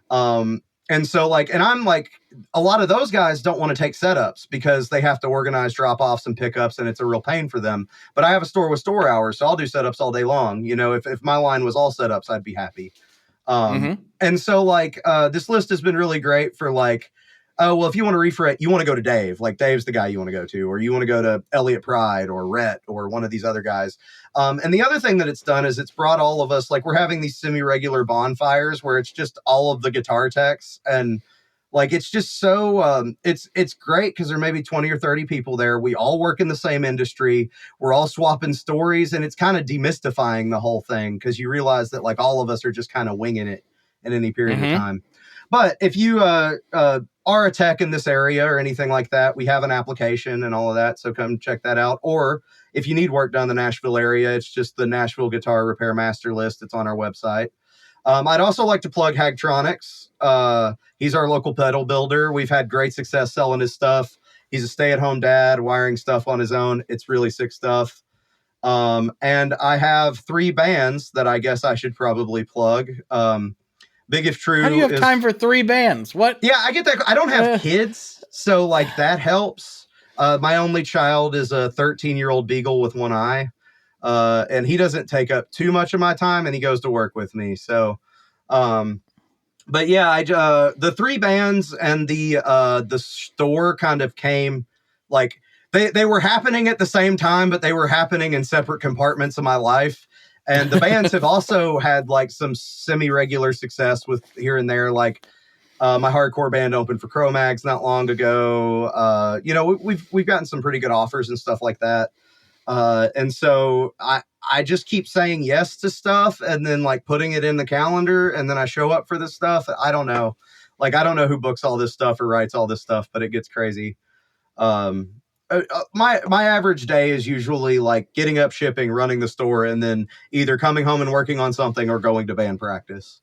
And so like, and I'm like, a lot of those guys don't want to take setups because they have to organize drop-offs and pickups and it's a real pain for them. But I have a store with store hours, so I'll do setups all day long. You know, if my line was all setups, I'd be happy. And so like, this list has been really great for like, oh, well, if you want to refret, you want to go to Dave. Like, Dave's the guy you want to go to, or you want to go to Elliot Pride or Rhett or one of these other guys. And the other thing that it's done is it's brought all of us, like, we're having these semi-regular bonfires where it's just all of the guitar techs. And like, it's just so, it's great because there may be 20 or 30 people there. We all work in the same industry. We're all swapping stories, and it's kind of demystifying the whole thing because you realize that like all of us are just kind of winging it in any period of time. But if you are a tech in this area or anything like that, we have an application and all of that. So come check that out. Or if you need work done in the Nashville area, it's just the Nashville Guitar Repair Master List. It's on our website. I'd also like to plug Hagtronics. He's our local pedal builder. We've had great success selling his stuff. He's a stay-at-home dad, wiring stuff on his own. It's really sick stuff. And I have 3 bands that I guess I should probably plug. Big If True. How do you have time for 3 bands? What? Yeah, I get that. I don't have kids, so like that helps. My only child is a 13-year-old beagle with one eye, and he doesn't take up too much of my time, and he goes to work with me. So, but yeah, the 3 bands and the store kind of came like they were happening at the same time, but they were happening in separate compartments of my life. And the bands have also had like some semi-regular success with here and there. Like my hardcore band opened for Cro-Mags not long ago. You know, we've gotten some pretty good offers and stuff like that. And so I just keep saying yes to stuff and then like putting it in the calendar, and then I show up for this stuff. I don't know. Like, I don't know who books all this stuff or writes all this stuff, but it gets crazy. my average day is usually like getting up, shipping, running the store, and then either coming home and working on something or going to band practice.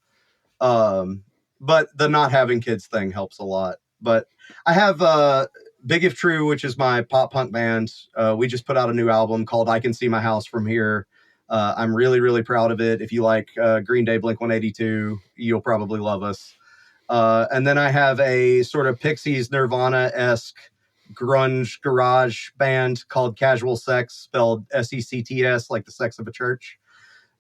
But the not having kids thing helps a lot. But I have Big If True, which is my pop punk band. We just put out a new album called I Can See My House From Here. I'm really, really proud of it. If you like Green Day, Blink-182, you'll probably love us. And then I have a sort of Pixies, Nirvana-esque grunge garage band called Casual Sex, spelled SECTS, like the sex of a church.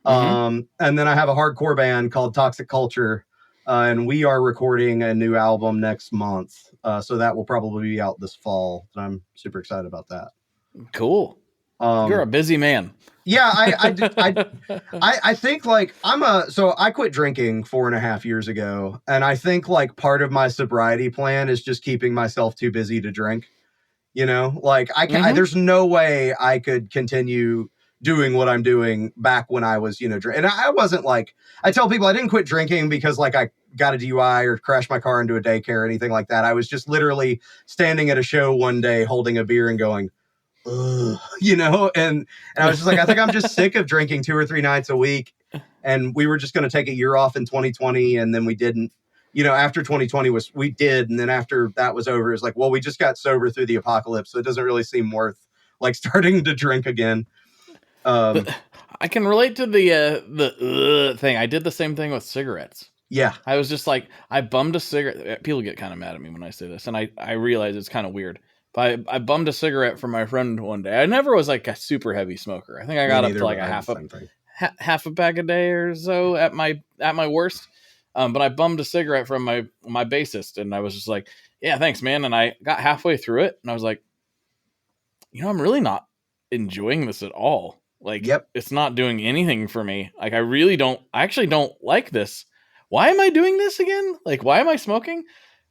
And then I have a hardcore band called Toxic Culture, and we are recording a new album next month. So that will probably be out this fall. And I'm super excited about that. Cool. You're a busy man. Yeah, I think like so I quit drinking 4.5 years ago. And I think like part of my sobriety plan is just keeping myself too busy to drink. You know, like there's no way I could continue doing what I'm doing back when I was, and I wasn't like, I tell people I didn't quit drinking because like I got a DUI or crashed my car into a daycare or anything like that. I was just literally standing at a show one day holding a beer and going, ugh, and I was just like, I think I'm just sick of drinking 2 or 3 nights a week. And we were just going to take a year off in 2020. And then we didn't. After 2020 we did. And then after that was over, it's like, well, we just got sober through the apocalypse. So it doesn't really seem worth like starting to drink again. I can relate to the thing. I did the same thing with cigarettes. Yeah. I was just like, I bummed a cigarette. People get kind of mad at me when I say this. And I realize it's kind of weird. But I bummed a cigarette from my friend one day. I never was like a super heavy smoker. I think I got up to like a half a bag a day or so at my worst. But I bummed a cigarette from my bassist, and I was just like, yeah, thanks, man. And I got halfway through it, and I was like, I'm really not enjoying this at all. Like, It's not doing anything for me. Like, I actually don't like this. Why am I doing this again? Like, why am I smoking?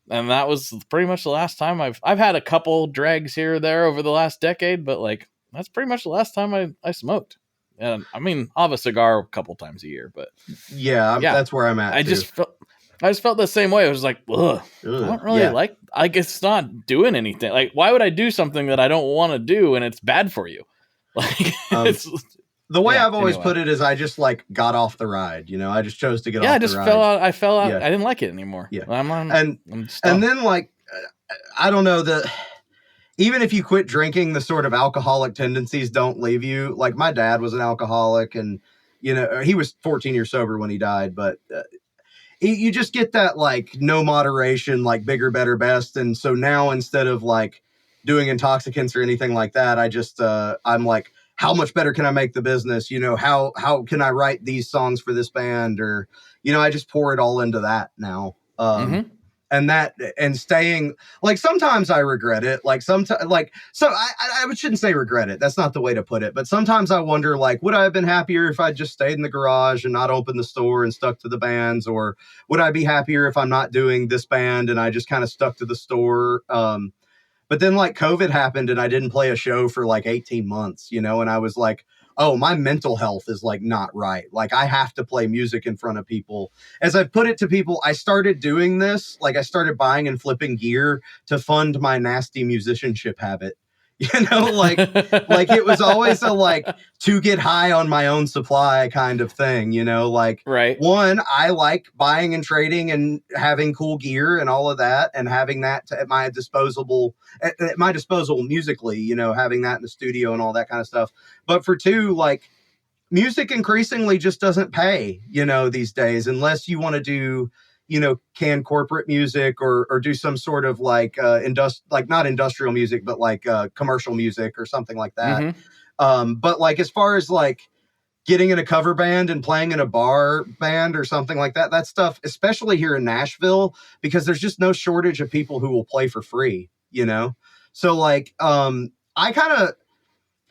And that was pretty much the last time I've had a couple drags here or there over the last decade, but like, that's pretty much the last time I smoked. And I mean, I'll have a cigar a couple times a year, but yeah, that's where I'm at. I just felt the same way. I was like, ugh. I don't really like. I guess it's not doing anything. Like, why would I do something that I don't want to do and it's bad for you? Like, the way I've always put it is, I just like got off the ride. I just chose to get off the ride. Yeah, I just fell out. I fell out. Yeah. I didn't like it anymore. Yeah, I'm and then like, I don't know even if you quit drinking, the sort of alcoholic tendencies don't leave you. Like my dad was an alcoholic, and he was 14 years sober when he died, but you just get that like no moderation, like bigger, better, best. And so now instead of like doing intoxicants or anything like that, I just I'm like, how much better can I make the business? How can I write these songs for this band? Or I just pour it all into that now. And staying, like, sometimes I regret it. Like sometimes, like, so I shouldn't say regret it. That's not the way to put it. But sometimes I wonder, like, would I have been happier if I just stayed in the garage and not opened the store and stuck to the bands? Or would I be happier if I'm not doing this band and I just kind of stuck to the store? But then like COVID happened and I didn't play a show for like 18 months, and I was like, oh, my mental health is like not right. Like I have to play music in front of people. As I've put it to people, I started doing this. Like I started buying and flipping gear to fund my nasty musicianship habit. Like it was always a like to get high on my own supply kind of thing, like right. One, I like buying and trading and having cool gear and all of that, and having that at my disposal musically, having that in the studio and all that kind of stuff. But for two, like music increasingly just doesn't pay, these days, unless you want to do canned corporate music or do some sort of like not industrial music, but like commercial music or something like that. But like, as far as like getting in a cover band and playing in a bar band or something like that, that stuff, especially here in Nashville, because there's just no shortage of people who will play for free, So like,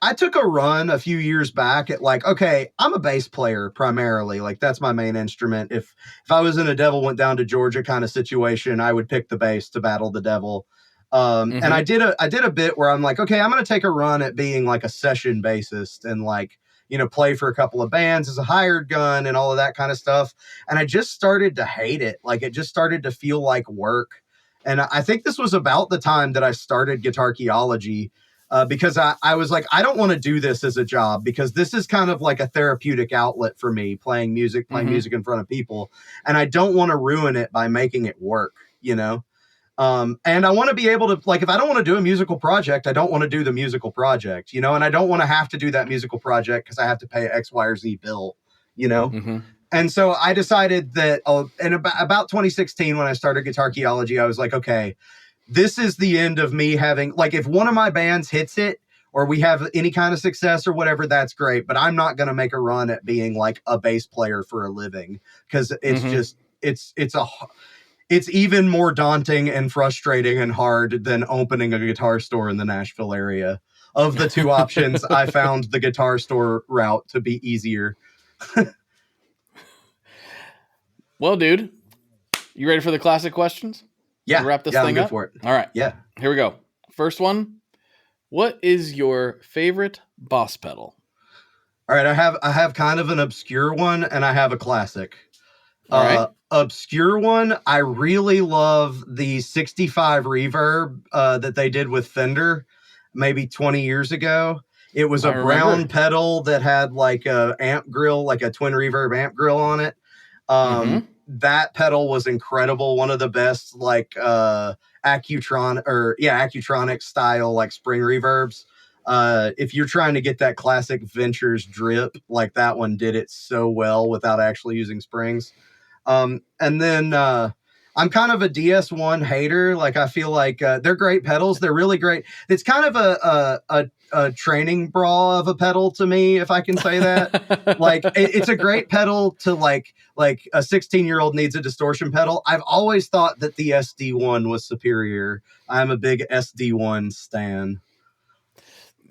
I took a run a few years back at like, okay, I'm a bass player primarily. Like that's my main instrument. If I was in a Devil Went Down to Georgia kind of situation, I would pick the bass to battle the devil. And I did a bit where I'm like, okay, I'm going to take a run at being like a session bassist and like, play for a couple of bands as a hired gun and all of that kind of stuff. And I just started to hate it. Like it just started to feel like work. And I think this was about the time that I started Guitarcheology. because I was like, I don't want to do this as a job, because this is kind of like a therapeutic outlet for me, playing music in front of people. And I don't want to ruin it by making it work, you know? And I want to be able to, like, if I don't want to do a musical project, I don't want to do the musical project, you know, and I don't want to have to do that musical project because I have to pay X, Y, or Z bill, you know? Mm-hmm. And so I decided that in about 2016, when I started Guitarcheology, I was like, okay, this is the end of me having, like, if one of my bands hits it or we have any kind of success or whatever, that's great. But I'm not going to make a run at being like a bass player for a living, because it's just, it's even more daunting and frustrating and hard than opening a guitar store in the Nashville area. Of the two options, I found the guitar store route to be easier. Well, dude, you ready for the classic questions? Yeah. We'll wrap this thing up. For it. All right. Yeah. Here we go. First one. What is your favorite Boss pedal? All right. I have kind of an obscure one, and I have a classic. All right. Obscure one, I really love the 65 reverb that they did with Fender maybe 20 years ago. It was a brown pedal that had like a amp grill, like a twin reverb amp grill on it. That pedal was incredible. One of the best, like Accutronic style, like spring reverbs. If you're trying to get that classic Ventures drip, like that one did it so well without actually using springs. And then I'm kind of a DS1 hater. Like, I feel like they're great pedals. They're really great. It's kind of a training bra of a pedal to me, if I can say that. Like, it's a great pedal to like a 16-year-old needs a distortion pedal. I've always thought that the SD1 was superior. I'm a big SD1 stan.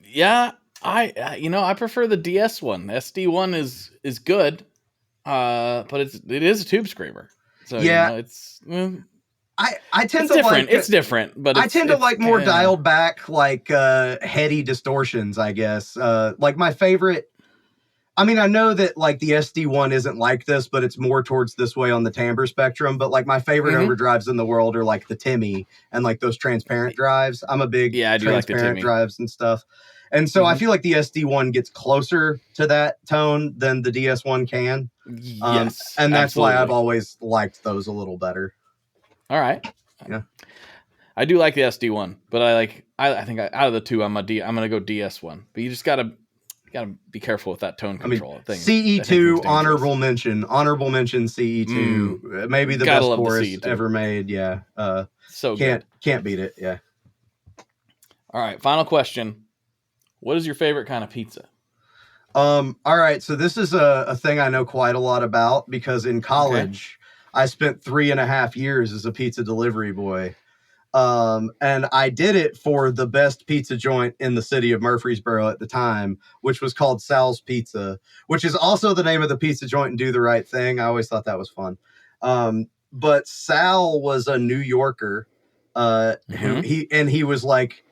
Yeah, I prefer the DS one. SD1 is good. But it is a tube screamer. So yeah, it's I tend to different. like it's different, but I tend to like more dialed back, like heady distortions, I guess. Like my favorite. I mean, I know that like the SD1 isn't like this, but it's more towards this way on the timbre spectrum. But like my favorite overdrives in the world are like the Timmy and like those transparent drives. I'm a big I do like the Timmy drives and stuff. And so I feel like the SD1 gets closer to that tone than the DS1 can. Yes. And that's why I've always liked those a little better. All right. Yeah. I do like the SD1, but I think out of the two, I'm going to go DS1. But you just got to be careful with that tone control thing. CE2, honorable mention CE2. Maybe the best chorus ever made. Yeah. So can't beat it. Yeah. All right. Final question. What is your favorite kind of pizza? All right. So this is a thing I know quite a lot about, because in college, I spent 3.5 years as a pizza delivery boy. And I did it for the best pizza joint in the city of Murfreesboro at the time, which was called Sal's Pizza, which is also the name of the pizza joint in Do the Right Thing. I always thought that was fun. But Sal was a New Yorker, he was like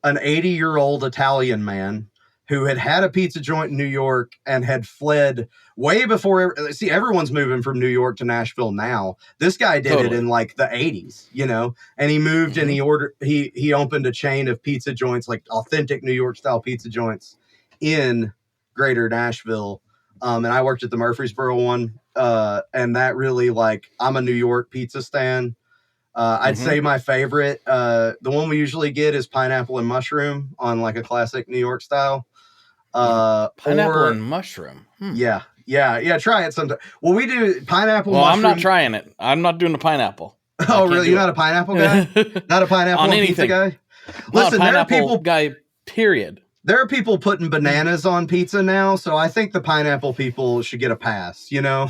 an 80-year-old Italian man who had a pizza joint in New York and had fled way before. See, everyone's moving from New York to Nashville now. This guy did it in like the 80s, you know, and he moved and he opened a chain of pizza joints, like authentic New York style pizza joints in greater Nashville. And I worked at the Murfreesboro one. And that really, like, I'm a New York pizza stan. I'd say my favorite, the one we usually get is pineapple and mushroom on like a classic New York style. Pineapple and mushroom. Yeah. Try it sometime. Well, we do pineapple. Well, mushroom. I'm not trying it. I'm not doing the pineapple. Oh, really? You're not a pineapple guy? Not a pineapple on pizza guy? Listen, there are people guy. Period. There are people putting bananas on pizza now, so I think the pineapple people should get a pass. You know.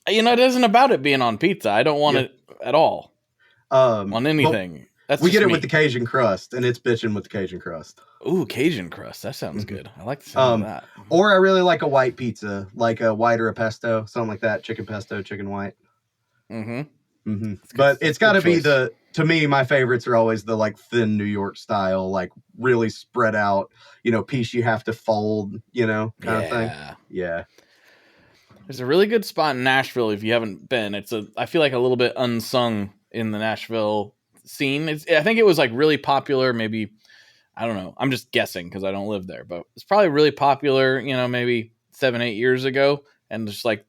It isn't about it being on pizza. I don't want it at all. On anything. We get it with the Cajun crust, and it's bitching with the Cajun crust. Ooh, Cajun crust. That sounds good. I like the sound of that. Or I really like a white pizza, like a white or a pesto, something like that. Chicken pesto, chicken white. But it's got to be to me, my favorites are always the like thin New York style, like really spread out, piece you have to fold, kind of thing. Yeah. There's a really good spot in Nashville if you haven't been. I feel like a little bit unsung in the Nashville scene. I think it was like really popular maybe I don't know. I'm just guessing because I don't live there, but it's probably really popular, maybe 7-8 years ago. And just like,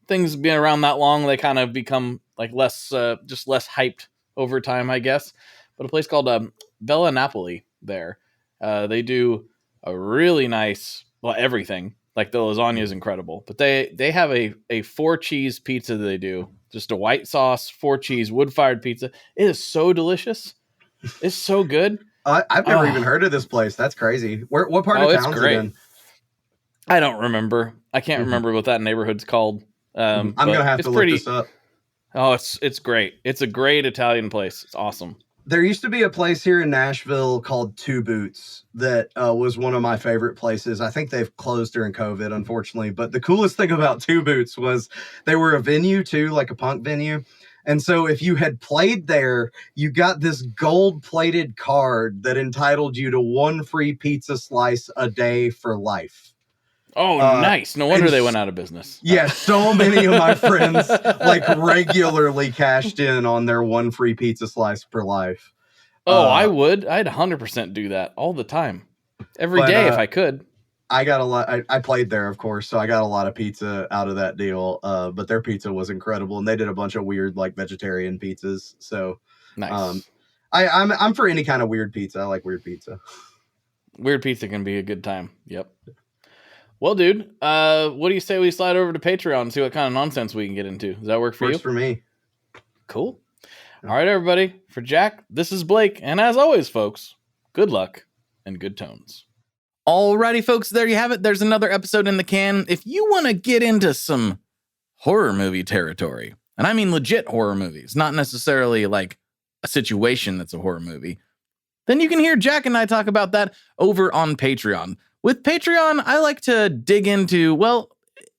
things being around that long, they kind of become like less hyped over time, I guess. But a place called Bella Napoli there. They do a really nice, everything. Like the lasagna is incredible, but they have a 4-cheese pizza that they do. Just a white sauce, 4-cheese, wood-fired pizza. It is so delicious. It's so good. I've never even heard of this place. That's crazy. What part of town is it in? I don't remember. I can't remember what that neighborhood's called. I'm gonna have to look this up. Oh, it's great. It's a great Italian place. It's awesome. There used to be a place here in Nashville called Two Boots that was one of my favorite places. I think they've closed during COVID, unfortunately. But the coolest thing about Two Boots was they were a venue too, like a punk venue. And so if you had played there, you got this gold-plated card that entitled you to 1 free pizza slice a day for life. Oh, nice. No wonder they went out of business. Yeah, so many of my friends regularly cashed in on their 1 free pizza slice per life. Oh, I would. I'd 100% do that all the time. Every day if I could. I got a lot. I played there, of course, so I got a lot of pizza out of that deal. But their pizza was incredible, and they did a bunch of weird, vegetarian pizzas. So, nice. I'm for any kind of weird pizza. I like weird pizza. Weird pizza can be a good time. Yep. Well, dude, what do you say we slide over to Patreon and see what kind of nonsense we can get into? Does that work for you? Works for me. Cool. All right, everybody. For Jack, this is Blake, and as always, folks, good luck and good tones. Alrighty, folks, there you have it. There's another episode in the can. If you want to get into some horror movie territory, and I mean legit horror movies, not necessarily like a situation that's a horror movie, then you can hear Jack and I talk about that over on Patreon. With Patreon, I like to dig into,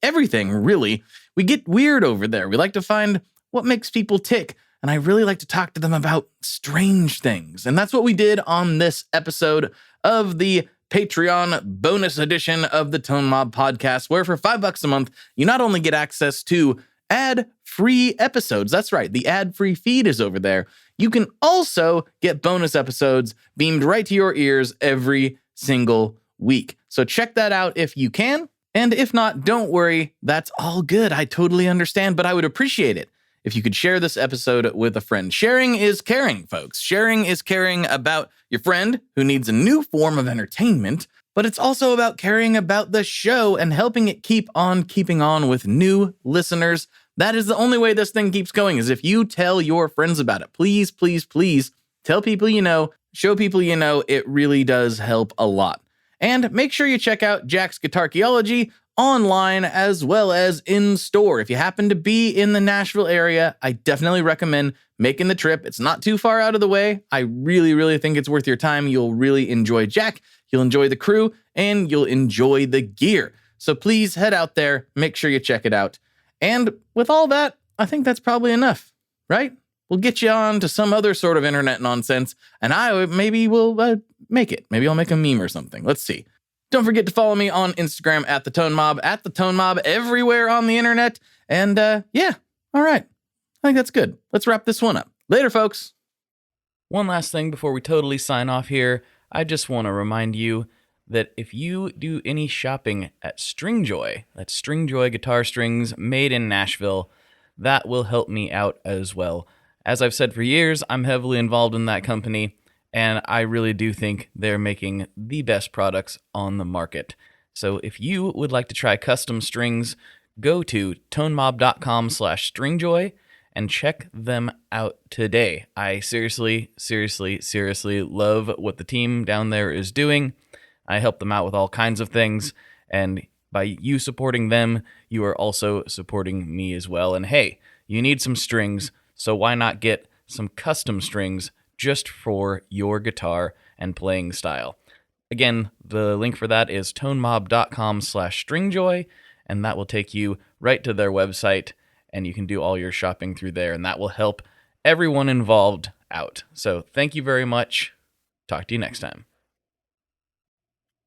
everything, really. We get weird over there. We like to find what makes people tick, and I really like to talk to them about strange things. And that's what we did on this episode of the Patreon bonus edition of the Tone Mob podcast, where for $5 a month, you not only get access to ad-free episodes, that's right, the ad-free feed is over there, you can also get bonus episodes beamed right to your ears every single week. So check that out if you can, and if not, don't worry, that's all good. I totally understand, but I would appreciate it if you could share this episode with a friend. Sharing is caring, folks. Sharing is caring about your friend who needs a new form of entertainment, but it's also about caring about the show and helping it keep on keeping on with new listeners. That is the only way this thing keeps going, is if you tell your friends about it. Please, please, please tell people you know, show people you know. It really does help a lot. And make sure you check out Jack's Guitarcheology online as well as in store. If you happen to be in the Nashville area, I definitely recommend making the trip. It's not too far out of the way. I really, really think it's worth your time. You'll really enjoy Jack, you'll enjoy the crew, and you'll enjoy the gear. So please head out there, make sure you check it out. And with all that, I think that's probably enough, right? We'll get you on to some other sort of internet nonsense, and maybe we'll make it. Maybe I'll make a meme or something. Let's see. Don't forget to follow me on Instagram at the Tone Mob, everywhere on the internet. And yeah, all right. I think that's good. Let's wrap this one up. Later, folks. One last thing before we totally sign off here. I just want to remind you that if you do any shopping at Stringjoy, that's Stringjoy guitar strings made in Nashville, that will help me out as well. As I've said for years, I'm heavily involved in that company, and I really do think they're making the best products on the market. So if you would like to try custom strings, go to tonemob.com/stringjoy and check them out today. I seriously love what the team down there is doing. I help them out with all kinds of things, and by you supporting them, you are also supporting me as well. And hey, you need some strings, so why not get some custom strings just for your guitar and playing style? Again, the link for that is tonemob.com/stringjoy, and that will take you right to their website, and you can do all your shopping through there, and that will help everyone involved out. So thank you very much. Talk to you next time.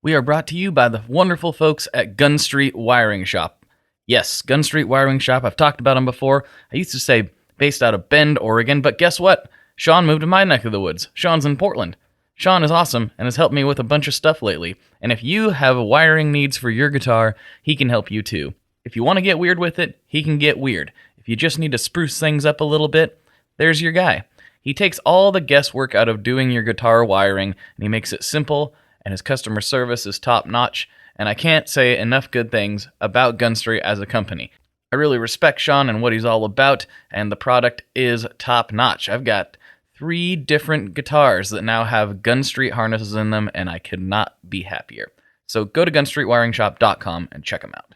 We are brought to you by the wonderful folks at Gun Street Wiring Shop. Yes, Gun Street Wiring Shop. I've talked about them before. I used to say based out of Bend, Oregon, but guess what? Sean moved to my neck of the woods. Sean's in Portland. Sean is awesome and has helped me with a bunch of stuff lately, and if you have wiring needs for your guitar, he can help you too. If you want to get weird with it, he can get weird. If you just need to spruce things up a little bit, there's your guy. He takes all the guesswork out of doing your guitar wiring, and he makes it simple, and his customer service is top-notch, and I can't say enough good things about Gun Street as a company. I really respect Sean and what he's all about, and the product is top-notch. I've got 3 different guitars that now have Gun Street harnesses in them, and I could not be happier. So go to gunstreetwiringshop.com and check them out.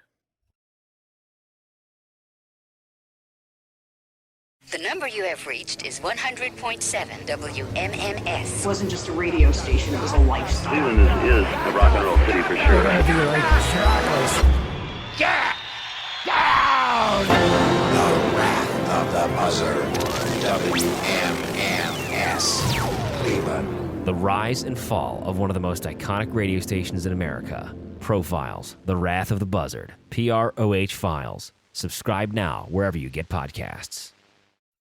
The number you have reached is 100.7 WMMS. It wasn't just a radio station, it was a lifestyle. Cleveland is a rock and roll city for sure. Get down! The Wrath of the Buzzard. WMMS. Cleveland. The rise and fall of one of the most iconic radio stations in America. Profiles. The Wrath of the Buzzard. PROH Files. Subscribe now wherever you get podcasts.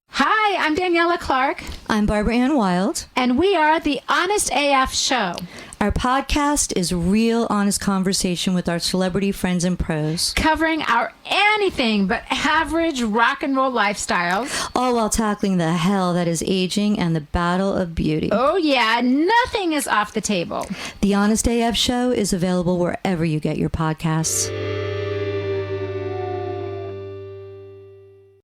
Hi, I'm Daniela Clark. I'm Barbara Ann Wild. And we are the Honest AF Show. Our podcast is real honest conversation with our celebrity friends and pros. Covering our anything but average rock and roll lifestyles. All while tackling the hell that is aging and the battle of beauty. Oh yeah, nothing is off the table. The Honest AF Show is available wherever you get your podcasts.